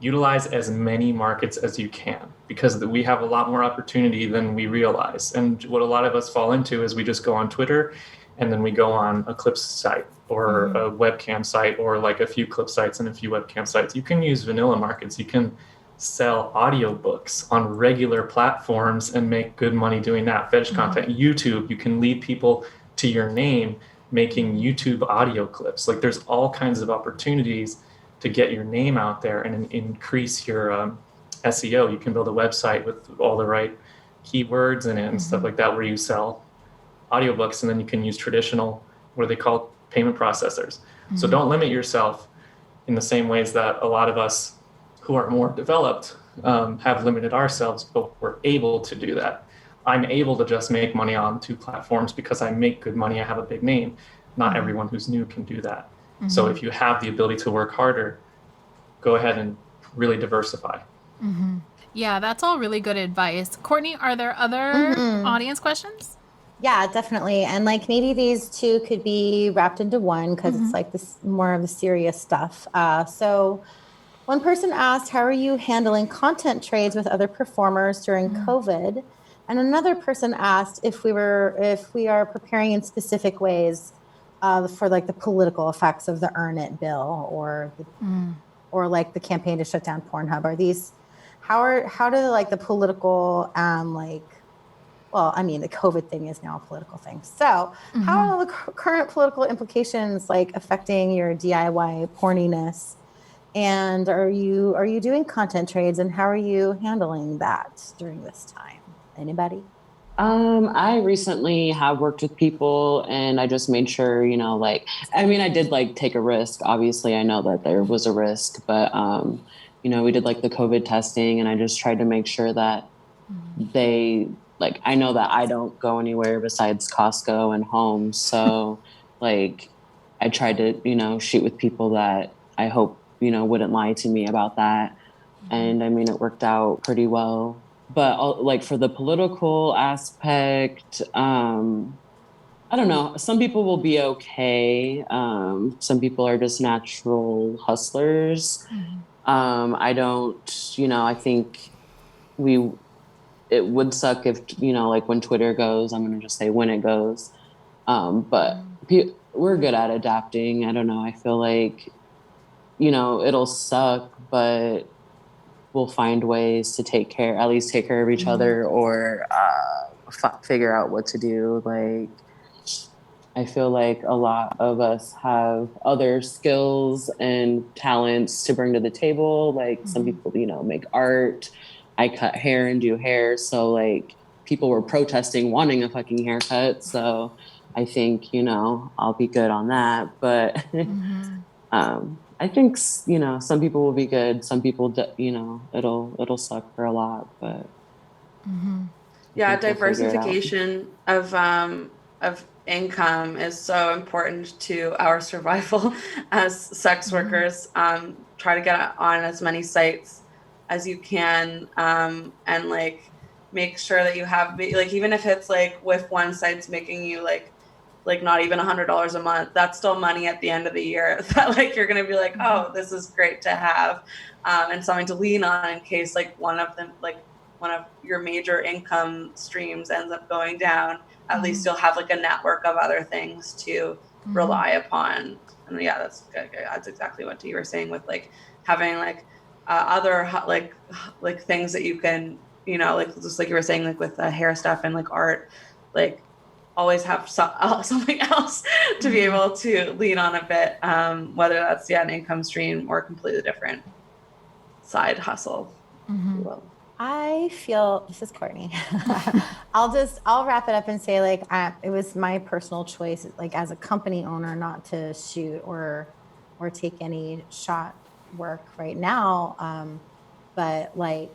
S8: utilize as many markets as you can, because we have a lot more opportunity than we realize. And what a lot of us fall into is we just go on Twitter, and then we go on a clips site or a webcam site, or like a few clip sites and a few webcam sites. You can use vanilla markets. You can sell audiobooks on regular platforms and make good money doing that. Fetish content, YouTube, you can lead people to your name making YouTube audio clips. Like, there's all kinds of opportunities to get your name out there and increase your SEO. You can build a website with all the right keywords in it and stuff like that, where you sell audiobooks, and then you can use traditional, what are they called, payment processors. So don't limit yourself in the same ways that a lot of us who are more developed have limited ourselves, but we're able to do that. I'm able to just make money on 2 platforms because I make good money. I have a big name. Not everyone who's new can do that. So if you have the ability to work harder, go ahead and really diversify.
S1: Yeah, that's all really good advice. Courtney, are there other audience questions?
S3: Yeah, definitely. And like maybe these two could be wrapped into one, because it's like this more of the serious stuff. So one person asked, how are you handling content trades with other performers during COVID? And another person asked if we are preparing in specific ways for like the political effects of the Earn It bill, or like the campaign to shut down Pornhub. Are these, how do like the political well, I mean, the COVID thing is now a political thing. So how are the current political implications like affecting your DIY porniness? And are you doing content trades, and how are you handling that during this time? Anybody?
S10: I recently have worked with people, and I just made sure, you know, like, I mean, I did like take a risk. Obviously, I know that there was a risk, but, you know, we did like the COVID testing, and I just tried to make sure that they, like, I know that I don't go anywhere besides Costco and home. So like, I tried to, you know, shoot with people that I hope, you know, wouldn't lie to me about that. And I mean, it worked out pretty well. But like for the political aspect, I don't know. Some people will be okay. Some people are just natural hustlers. I don't, you know, I think it would suck if, you know, like when Twitter goes, I'm going to just say when it goes. But we're good at adapting. I don't know. I feel like, you know, it'll suck, but we'll find ways to at least take care of each other, or figure out what to do. Like, I feel like a lot of us have other skills and talents to bring to the table. Like some people, you know, make art. I cut hair and do hair. So like people were protesting wanting a fucking haircut. So I think, you know, I'll be good on that. But I think, you know, some people will be good. Some people, you know, it'll suck for a lot, but
S4: yeah, diversification of income is so important to our survival as sex workers. Try to get on as many sites as you can, and like make sure that you have, like, even if it's like with one site's making you like not even $100 a month, that's still money at the end of the year that like you're gonna be like, oh, this is great to have, and something to lean on in case like one of your major income streams ends up going down. At least you'll have like a network of other things to rely upon. And yeah, that's exactly what you were saying with like having like other like things that you can, you know, like just like you were saying, like with hair stuff and like art, like always have something else to be able to lean on a bit, whether that's an income stream or a completely different side hustle.
S3: I feel, this is Courtney. I'll wrap it up and say like it was my personal choice, like as a company owner, not to shoot or take any shot work right now. But like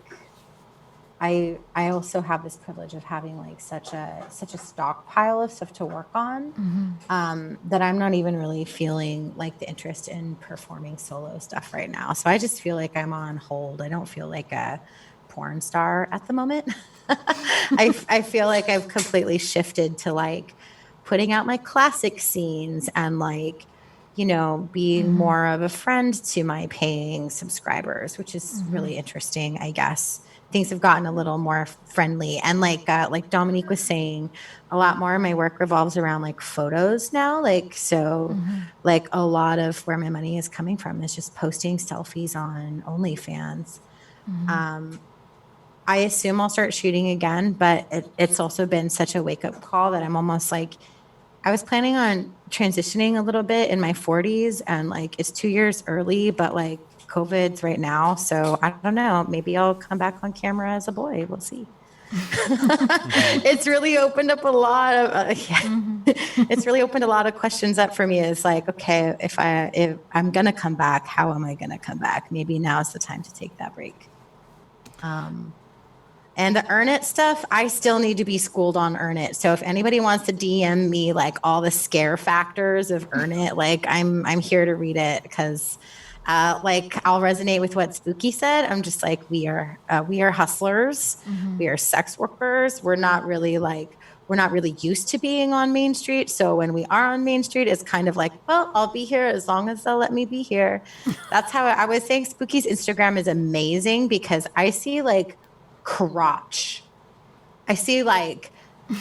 S3: I also have this privilege of having like such a stockpile of stuff to work on, that I'm not even really feeling like the interest in performing solo stuff right now. So I just feel like I'm on hold. I don't feel like a porn star at the moment. I feel like I've completely shifted to like putting out my classic scenes and like, you know, being more of a friend to my paying subscribers, which is really interesting, I guess. Things have gotten a little more friendly. And like Dominique was saying, a lot more of my work revolves around like photos now. Like, so like a lot of where my money is coming from is just posting selfies on OnlyFans. I assume I'll start shooting again, but it's also been such a wake up call that I'm almost like, I was planning on transitioning a little bit in my 40s, and like it's 2 years early, but like COVID's right now. So I don't know, maybe I'll come back on camera as a boy. We'll see. It's really opened up a lot of, it's really opened a lot of questions up for me. It's like, okay, if I'm going to come back, how am I going to come back? Maybe now is the time to take that break. And the Earn It stuff, I still need to be schooled on Earn It. So if anybody wants to DM me like all the scare factors of Earn It, like I'm here to read it, because like I'll resonate with what Spooky said. I'm just like, we are hustlers. We are sex workers. We're not really used to being on Main Street. So when we are on Main Street, it's kind of like, well, I'll be here as long as they'll let me be here. That's how I was saying Spooky's Instagram is amazing, because I see like crotch. I see like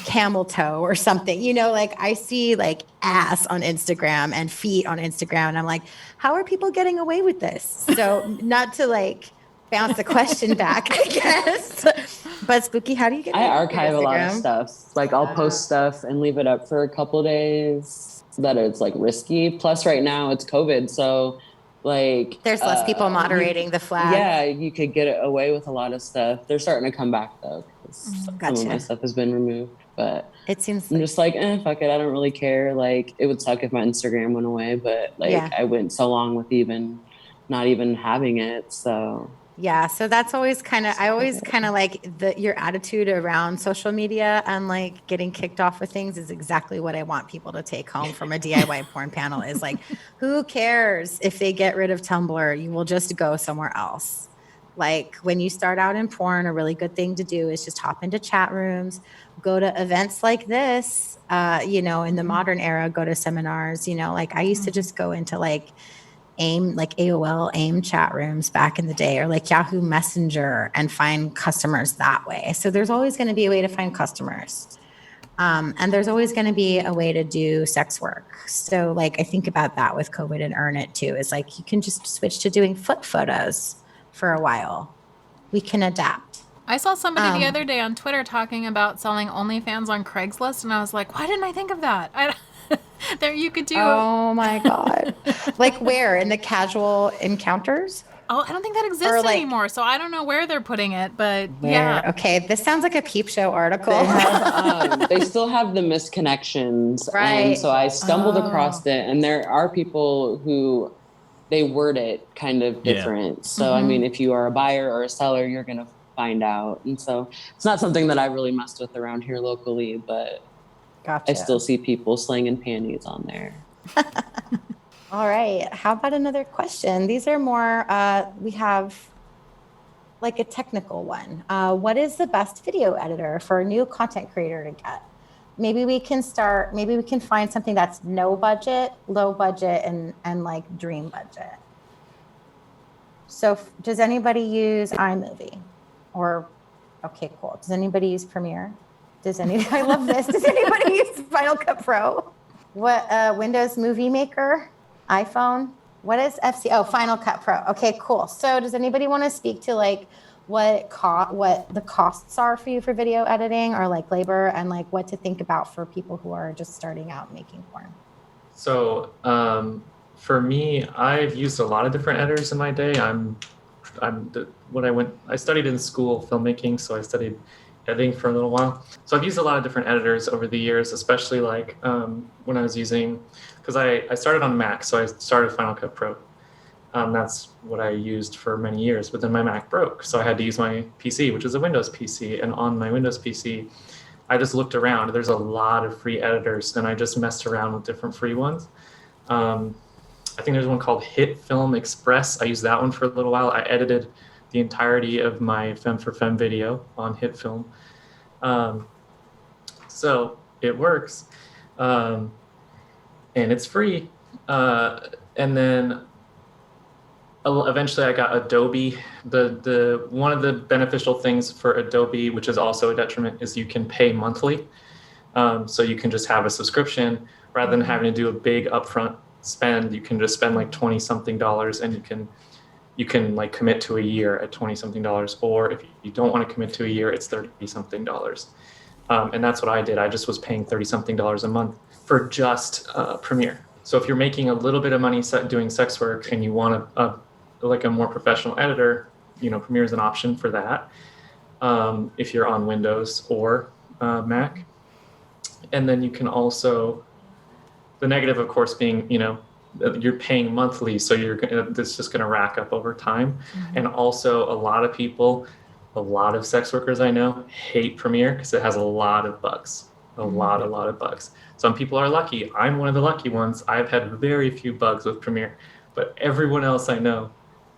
S3: camel toe or something, you know, like I see like ass on Instagram and feet on Instagram. And I'm like, how are people getting away with this? So not to like bounce the question back, I guess. But Spooky, how do you get
S10: I archive a lot of stuff. Like I'll post stuff and leave it up for a couple days so that it's like risky. Plus right now it's COVID. So like
S3: there's less people moderating the flag.
S10: Yeah, you could get away with a lot of stuff. They're starting to come back though, because some of my stuff has been removed. But
S3: it seems
S10: I'm just like, fuck it. I don't really care. Like it would suck if my Instagram went away, but like I went so long with not even having it. So
S3: yeah, so that's always I always kind of like your attitude around social media and like getting kicked off with things is exactly what I want people to take home from a DIY porn panel is like, who cares if they get rid of Tumblr? You will just go somewhere else. Like when you start out in porn, a really good thing to do is just hop into chat rooms, go to events like this, you know, in the modern era, go to seminars, you know, like I used to just go into like AOL chat rooms back in the day, or like Yahoo Messenger, and find customers that way. So there's always going to be a way to find customers. And there's always going to be a way to do sex work. So like, I think about that with COVID and Earn It too, is like, you can just switch to doing foot photos for a while. We can adapt.
S1: I saw somebody the other day on Twitter talking about selling OnlyFans on Craigslist, and I was like, why didn't I think of that? There you could do.
S3: Oh my God. Like where? In the casual encounters?
S1: Oh, I don't think that exists anymore. So I don't know where they're putting it, but yeah.
S3: Okay. This sounds like a Peepshow article.
S10: They still have the misconnections.
S3: Right.
S10: And so I stumbled across it, and there are people who they word it kind of different. So, I mean, if you are a buyer or a seller, you're going to find out. And so it's not something that I really messed with around here locally, but I still see people slinging panties on there.
S3: All right. How about another question? These are more, we have like a technical one. What is the best video editor for a new content creator to get? Maybe we can find something that's no budget, low budget, and like dream budget. So does anybody use iMovie? Or, okay, cool. Does anybody use Premiere? I love this. Does anybody use Final Cut Pro? What, Windows Movie Maker? iPhone? What is FC? Oh, Final Cut Pro. Okay, cool. So does anybody want to speak to like what the costs are for you for video editing, or like labor, and like what to think about for people who are just starting out making porn?
S8: So for me, I've used a lot of different editors in my day. I studied in school filmmaking, so I studied editing for a little while. So I've used a lot of different editors over the years, especially like when I was using, because I started on Mac, so I started Final Cut Pro. That's what I used for many years, but then my Mac broke. So I had to use my PC, which is a Windows PC. And on my Windows PC, I just looked around. There's a lot of free editors, and I just messed around with different free ones. I think there's one called Hit Film Express. I used that one for a little while. I edited the entirety of my Femme for Femme video on Hit Film. So it works. And it's free. And then eventually I got Adobe. The one of the beneficial things for Adobe, which is also a detriment, is you can pay monthly. So you can just have a subscription rather than having to do a big upfront spend. You can just spend like $20-something, and you can like commit to a year at $20-something, or if you don't want to commit to a year, it's $30-something. And that's what I did. I just was paying $30-something a month for just Premiere. So if you're making a little bit of money doing sex work and you want a more professional editor, Premiere is an option for that. If you're on Windows or Mac. And then you can also, the negative, of course, being, you're paying monthly, so it's just going to rack up over time. Mm-hmm. And also a lot of sex workers I know hate Premiere because it has a lot of bugs, a lot of bugs. Some people are lucky. I'm one of the lucky ones. I've had very few bugs with Premiere, but everyone else I know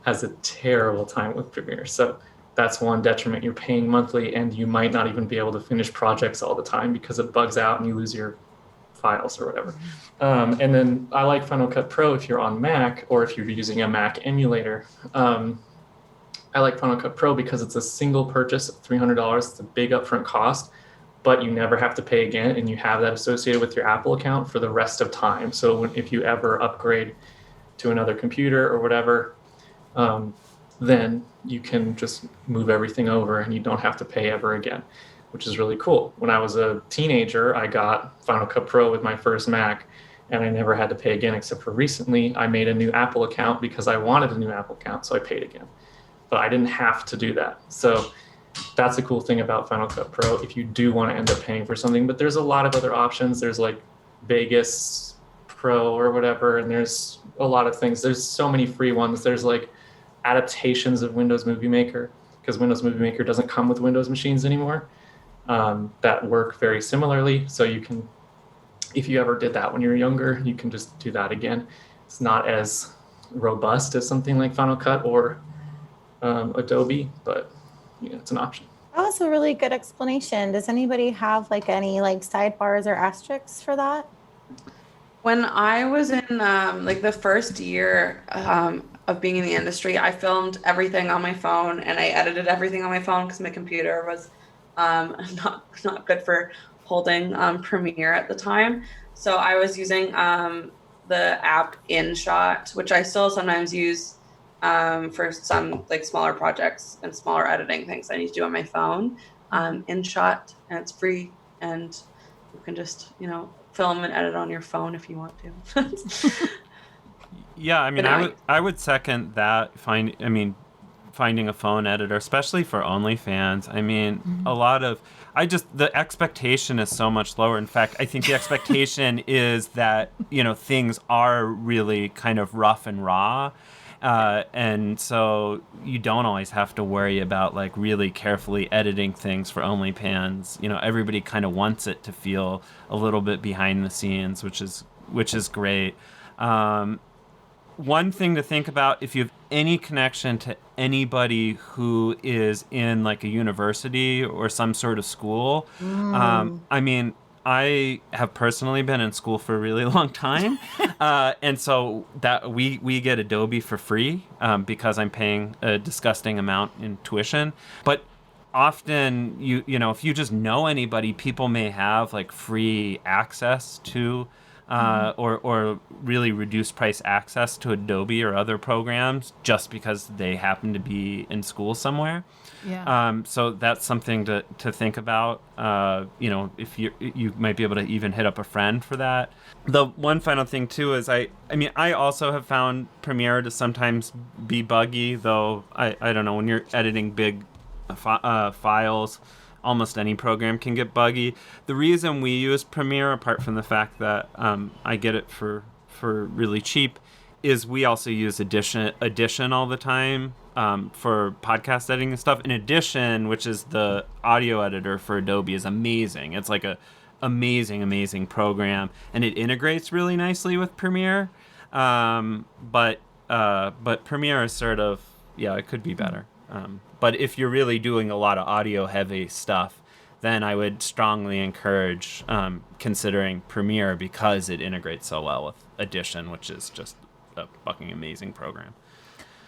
S8: has a terrible time with Premiere. So that's one detriment. You're paying monthly, and you might not even be able to finish projects all the time because it bugs out and you lose your files or whatever. And then I like Final Cut Pro if you're on Mac or if you're using a Mac emulator. I like Final Cut Pro because it's a single purchase of $300. It's a big upfront cost, but you never have to pay again, and you have that associated with your Apple account for the rest of time. So if you ever upgrade to another computer or whatever, then you can just move everything over and you don't have to pay ever again, which is really cool. When I was a teenager, I got Final Cut Pro with my first Mac, and I never had to pay again, except for recently I made a new Apple account because I wanted a new Apple account, so I paid again. But I didn't have to do that. So that's a cool thing about Final Cut Pro if you do want to end up paying for something. But there's a lot of other options. There's like Vegas Pro or whatever, and there's a lot of things. There's so many free ones. There's like adaptations of Windows Movie Maker, because Windows Movie Maker doesn't come with Windows machines anymore, that work very similarly. So you can, if you ever did that when you were younger, you can just do that again. It's not as robust as something like Final Cut or Adobe, but it's an option.
S3: That was a really good explanation. Does anybody have like any like sidebars or asterisks for that?
S4: When I was in like the first year of being in the industry, I filmed everything on my phone and I edited everything on my phone because my computer was not good for holding Premiere at the time. So I was using the app InShot, which I still sometimes use for some like smaller projects and smaller editing things I need to do on my phone. InShot, and it's free, and you can just film and edit on your phone if you want to.
S11: Yeah, I mean, I would second that. Finding a phone editor, especially for OnlyFans. I mean, a lot of the expectation is so much lower. In fact, I think the expectation is that things are really kind of rough and raw. And so you don't always have to worry about like really carefully editing things for OnlyFans. Everybody kind of wants it to feel a little bit behind the scenes, which is great. One thing to think about, if you have any connection to anybody who is in like a university or some sort of school, I have personally been in school for a really long time, and so that we get Adobe for free because I'm paying a disgusting amount in tuition. But often, if you just know anybody, people may have like free access to or really reduced price access to Adobe or other programs just because they happen to be in school somewhere. Yeah. So that's something to think about. If you might be able to even hit up a friend for that. The one final thing too is I also have found Premiere to sometimes be buggy, though I don't know, when you're editing big files, almost any program can get buggy. The reason we use Premiere, apart from the fact that I get it for really cheap, is we also use Audition all the time for podcast editing and stuff. And Audition, which is the audio editor for Adobe, is amazing. It's like a amazing program, and it integrates really nicely with Premiere. But Premiere is sort of, it could be better. But if you're really doing a lot of audio heavy stuff, then I would strongly encourage considering Premiere, because it integrates so well with Audition, which is just a fucking amazing program.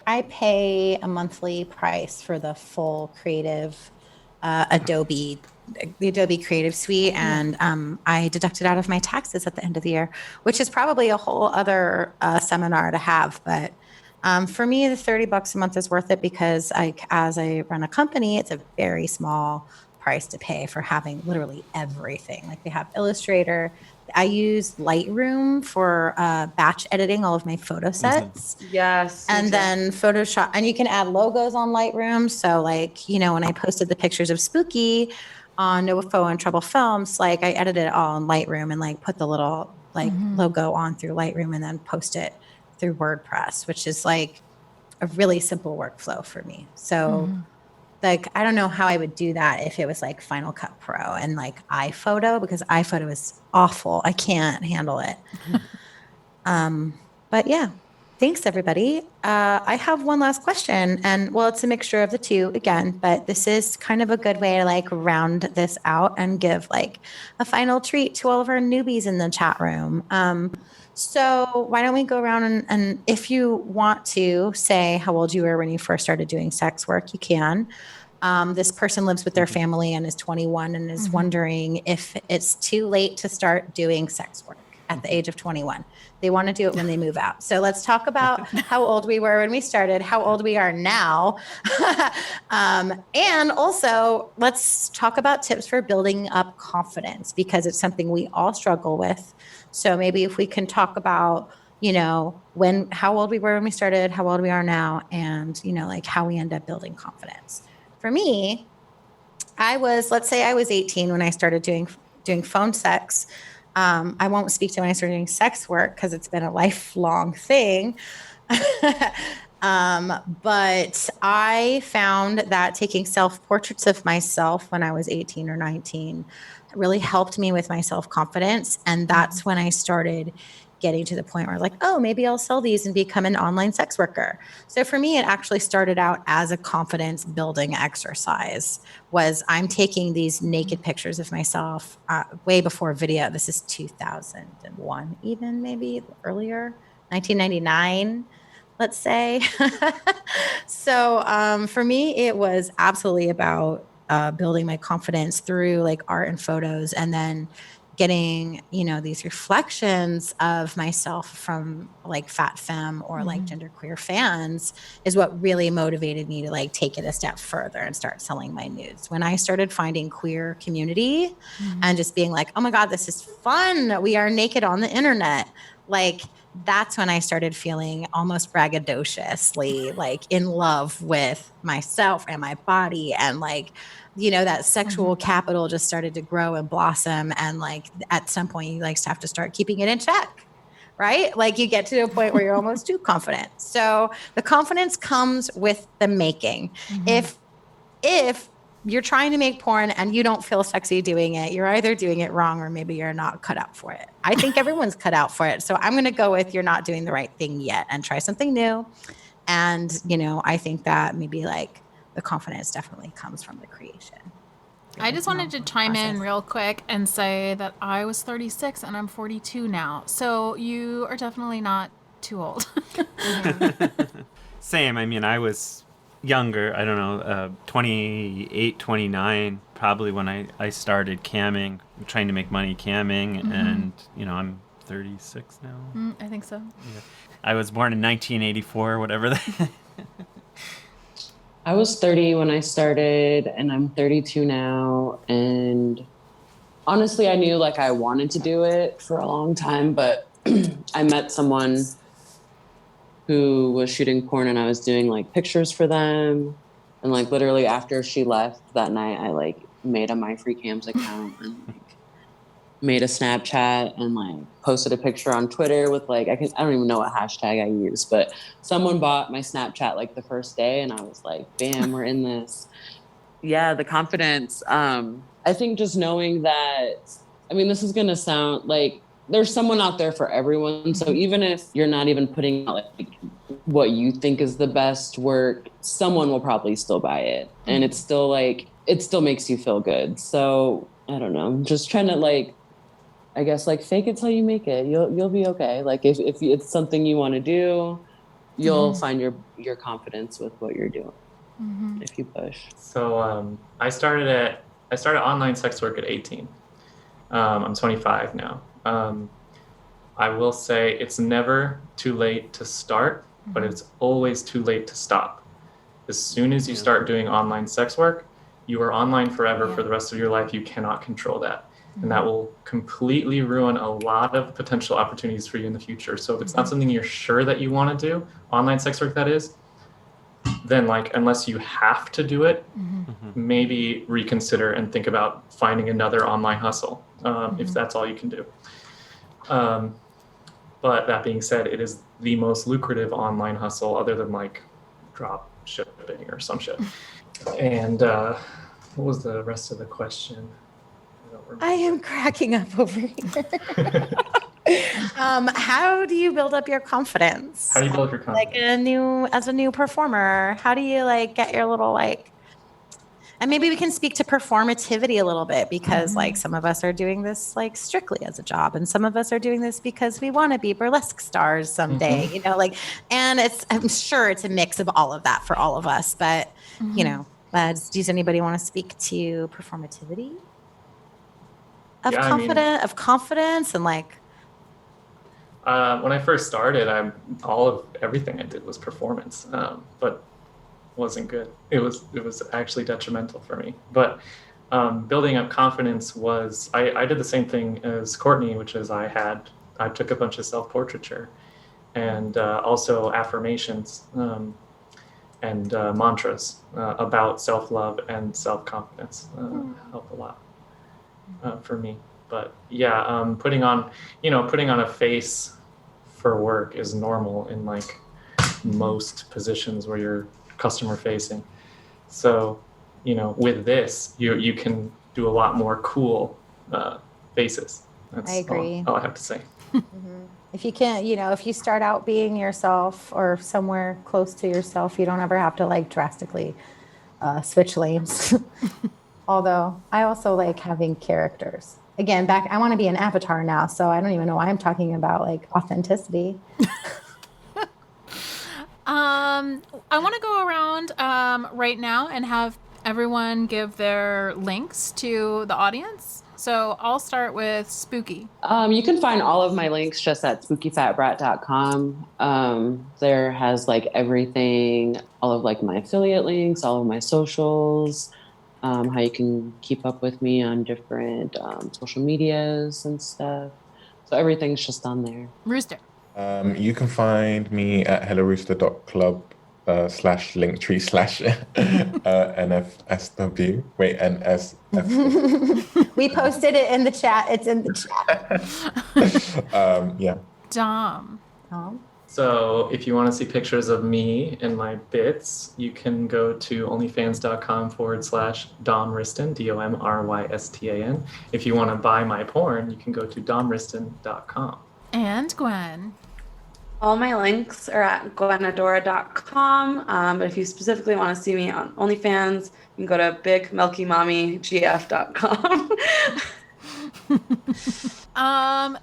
S3: I pay a monthly price for the full creative the Adobe Creative Suite, and I deduct it out of my taxes at the end of the year, which is probably a whole other seminar to have. But for me, the $30 a month is worth it, because as I run a company, it's a very small price to pay for having literally everything. Like, they have Illustrator. I use Lightroom for batch editing all of my photo sets.
S4: Yes.
S3: And then Photoshop, and you can add logos on Lightroom. So like, when I posted the pictures of Spooky on NoFo and Trouble Films, like I edited it all in Lightroom and like put the little like logo on through Lightroom and then post it through WordPress, which is like a really simple workflow for me. So like, I don't know how I would do that if it was like Final Cut Pro and like iPhoto, because iPhoto is awful. I can't handle it. But yeah, thanks everybody. I have one last question, and well, it's a mixture of the two again, but this is kind of a good way to like round this out and give like a final treat to all of our newbies in the chat room. So why don't we go around and if you want to say how old you were when you first started doing sex work, you can. This person lives with their family and is 21 and is wondering if it's too late to start doing sex work at the age of 21. They want to do it when they move out. So let's talk about how old we were when we started, how old we are now. And also let's talk about tips for building up confidence, because it's something we all struggle with. So maybe if we can talk about, how old we were when we started, how old we are now, and, like how we end up building confidence. For me, let's say I was 18 when I started doing phone sex. I won't speak to when I started doing sex work because it's been a lifelong thing. But I found that taking self-portraits of myself when I was 18 or 19 really helped me with my self-confidence. And that's when I started getting to the point where I was like, oh, maybe I'll sell these and become an online sex worker. So for me, it actually started out as a confidence building exercise. I'm taking these naked pictures of myself way before video. This is 2001, even maybe earlier, 1999, let's say. So for me, it was absolutely about building my confidence through like art and photos, and then getting, these reflections of myself from like fat femme or like genderqueer fans is what really motivated me to like take it a step further and start selling my nudes. When I started finding queer community and just being like, oh my God, this is fun. We are naked on the internet. Like, that's when I started feeling almost braggadociously like in love with myself and my body, and like, that sexual capital just started to grow and blossom. And like at some point you like have to start keeping it in check, right? Like you get to a point where you're almost too confident. So the confidence comes with the making. If you're trying to make porn and you don't feel sexy doing it, you're either doing it wrong or maybe you're not cut out for it. I think everyone's cut out for it. So I'm going to go with you're not doing the right thing yet and try something new. And, I think that maybe like the confidence definitely comes from the creation.
S1: I just wanted to chime in real quick and say that I was 36 and I'm 42 now. So you are definitely not too old.
S11: Same. I mean, I was younger, I don't know, 28, 29, probably when I started camming, trying to make money camming. And, I'm 36 now.
S1: I think so.
S11: Yeah. I was born in 1984, whatever that.
S10: I was 30 when I started, and I'm 32 now. And honestly, I knew like I wanted to do it for a long time, but I met someone who was shooting porn and I was doing like pictures for them. And like literally after she left that night, I like made a My Free Cams account and like made a Snapchat and like posted a picture on Twitter with like, I don't even know what hashtag I use, but someone bought my Snapchat like the first day and I was like, bam, we're in this. Yeah, the confidence. I think just knowing that, I mean, this is going to sound like there's someone out there for everyone. So even if you're not even putting out like what you think is the best work, someone will probably still buy it. And it's still like, it still makes you feel good. So I don't know, just trying to like, I guess like fake it till you make it. You'll be okay. Like if it's something you want to do, you'll find your confidence with what you're doing if you push.
S8: So I started online sex work at 18. I'm 25 now. I will say it's never too late to start, but it's always too late to stop. As soon as you start doing online sex work, you are online forever for the rest of your life. You cannot control that. And that will completely ruin a lot of potential opportunities for you in the future. So if it's not something you're sure that you want to do, online sex work that is, then like, unless you have to do it, maybe reconsider and think about finding another online hustle, if that's all you can do. But that being said, it is the most lucrative online hustle other than like drop shipping or some shit. And what was the rest of the question?
S3: I am cracking up over here. How do you build up your confidence?
S8: How do you build up your confidence?
S3: Like as a new performer, how do you like get your little like, and maybe we can speak to performativity a little bit because like some of us are doing this like strictly as a job and some of us are doing this because we want to be burlesque stars someday, you know, like, and I'm sure it's a mix of all of that for all of us, but you know, does anybody want to speak to performativity? Of confidence and like
S8: when I first started, all of everything I did was performance, but wasn't good. It was actually detrimental for me. But building up confidence was I did the same thing as Courtney, which is I took a bunch of self-portraiture and also affirmations and mantras about self-love and self-confidence helped a lot. For me, but yeah, putting on a face for work is normal in like most positions where you're customer facing. So, you know, with this, you can do a lot more cool faces. That's
S3: I agree.
S8: All I have to say.
S3: If you can't, you know, if you start out being yourself or somewhere close to yourself, you don't ever have to like drastically switch lanes. Although I also like having characters. Again, I want to be an avatar now, so I don't even know why I'm talking about like authenticity.
S1: I want to go around right now and have everyone give their links to the audience. So I'll start with Spooky.
S10: You can find all of my links just at SpookyFatBrat.com. There has like everything, all of like my affiliate links, all of my socials. How you can keep up with me on different social medias and stuff. So everything's just on there.
S1: Rooster.
S9: You can find me at hellorooster.club /linktree/NFSW. Wait, NSF.
S3: We posted it in the chat. It's in the chat.
S9: Yeah.
S1: Dom.
S8: So if you want to see pictures of me and my bits, you can go to onlyfans.com/Dom Rystan, DOMRYSTAN. If you want to buy my porn, you can go to domrystan.com.
S1: And Gwen.
S4: All my links are at gwenadora.com. But if you specifically want to see me on OnlyFans, you can go to bigmilkymommygf.com.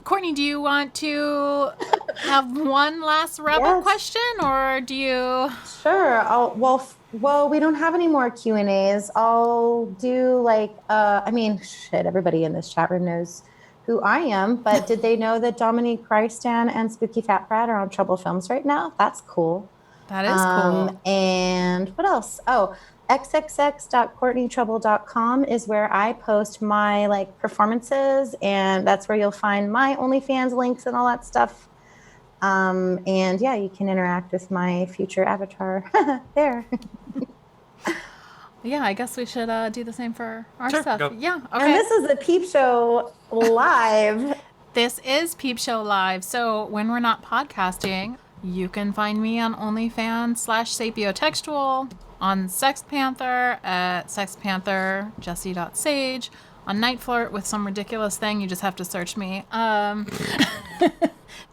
S1: Courtney, do you want to have one last wrap-up question, or do you?
S3: Sure. Well, we don't have any more Q&As. I'll do like, everybody in this chat room knows who I am, but did they know that Dominique Rystan and SpookyFatBrat are on Trouble Films right now? That's cool.
S1: That is cool.
S3: And what else? Oh, xxx.courtneytrouble.com is where I post my like performances, and that's where you'll find my OnlyFans links and all that stuff. And yeah, you can interact with my future avatar there.
S1: Yeah, I guess we should do the same for our
S11: Sure,
S1: stuff.
S11: go.
S1: Yeah, okay.
S3: And this is the Peep Show live.
S1: This is Peep Show Live. So when we're not podcasting, you can find me on OnlyFans/sapiotextual, on Sex Panther at sexpanther.jessie.sage, on Night Flirt with some ridiculous thing. You just have to search me. Minivids,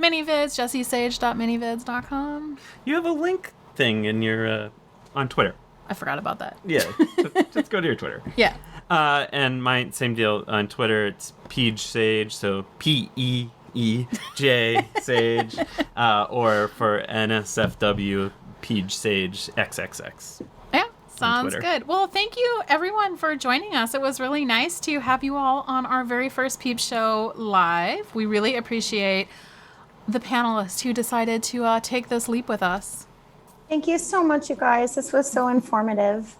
S1: jessiesage.minivids.com.
S11: You have a link thing in your on Twitter.
S1: I forgot about that.
S11: Yeah, just go to your Twitter.
S1: Yeah.
S11: And my same deal on Twitter. It's Peej Sage, so PEEJ Sage, or for NSFW Peej Sage XXX.
S1: Yeah, sounds
S11: Twitter.
S1: good. Well, thank you everyone for joining us. It was really nice to have you all on our very first Peep Show Live. We really appreciate the panelists who decided to take this leap with us.
S3: Thank you so much, you guys. This was so informative.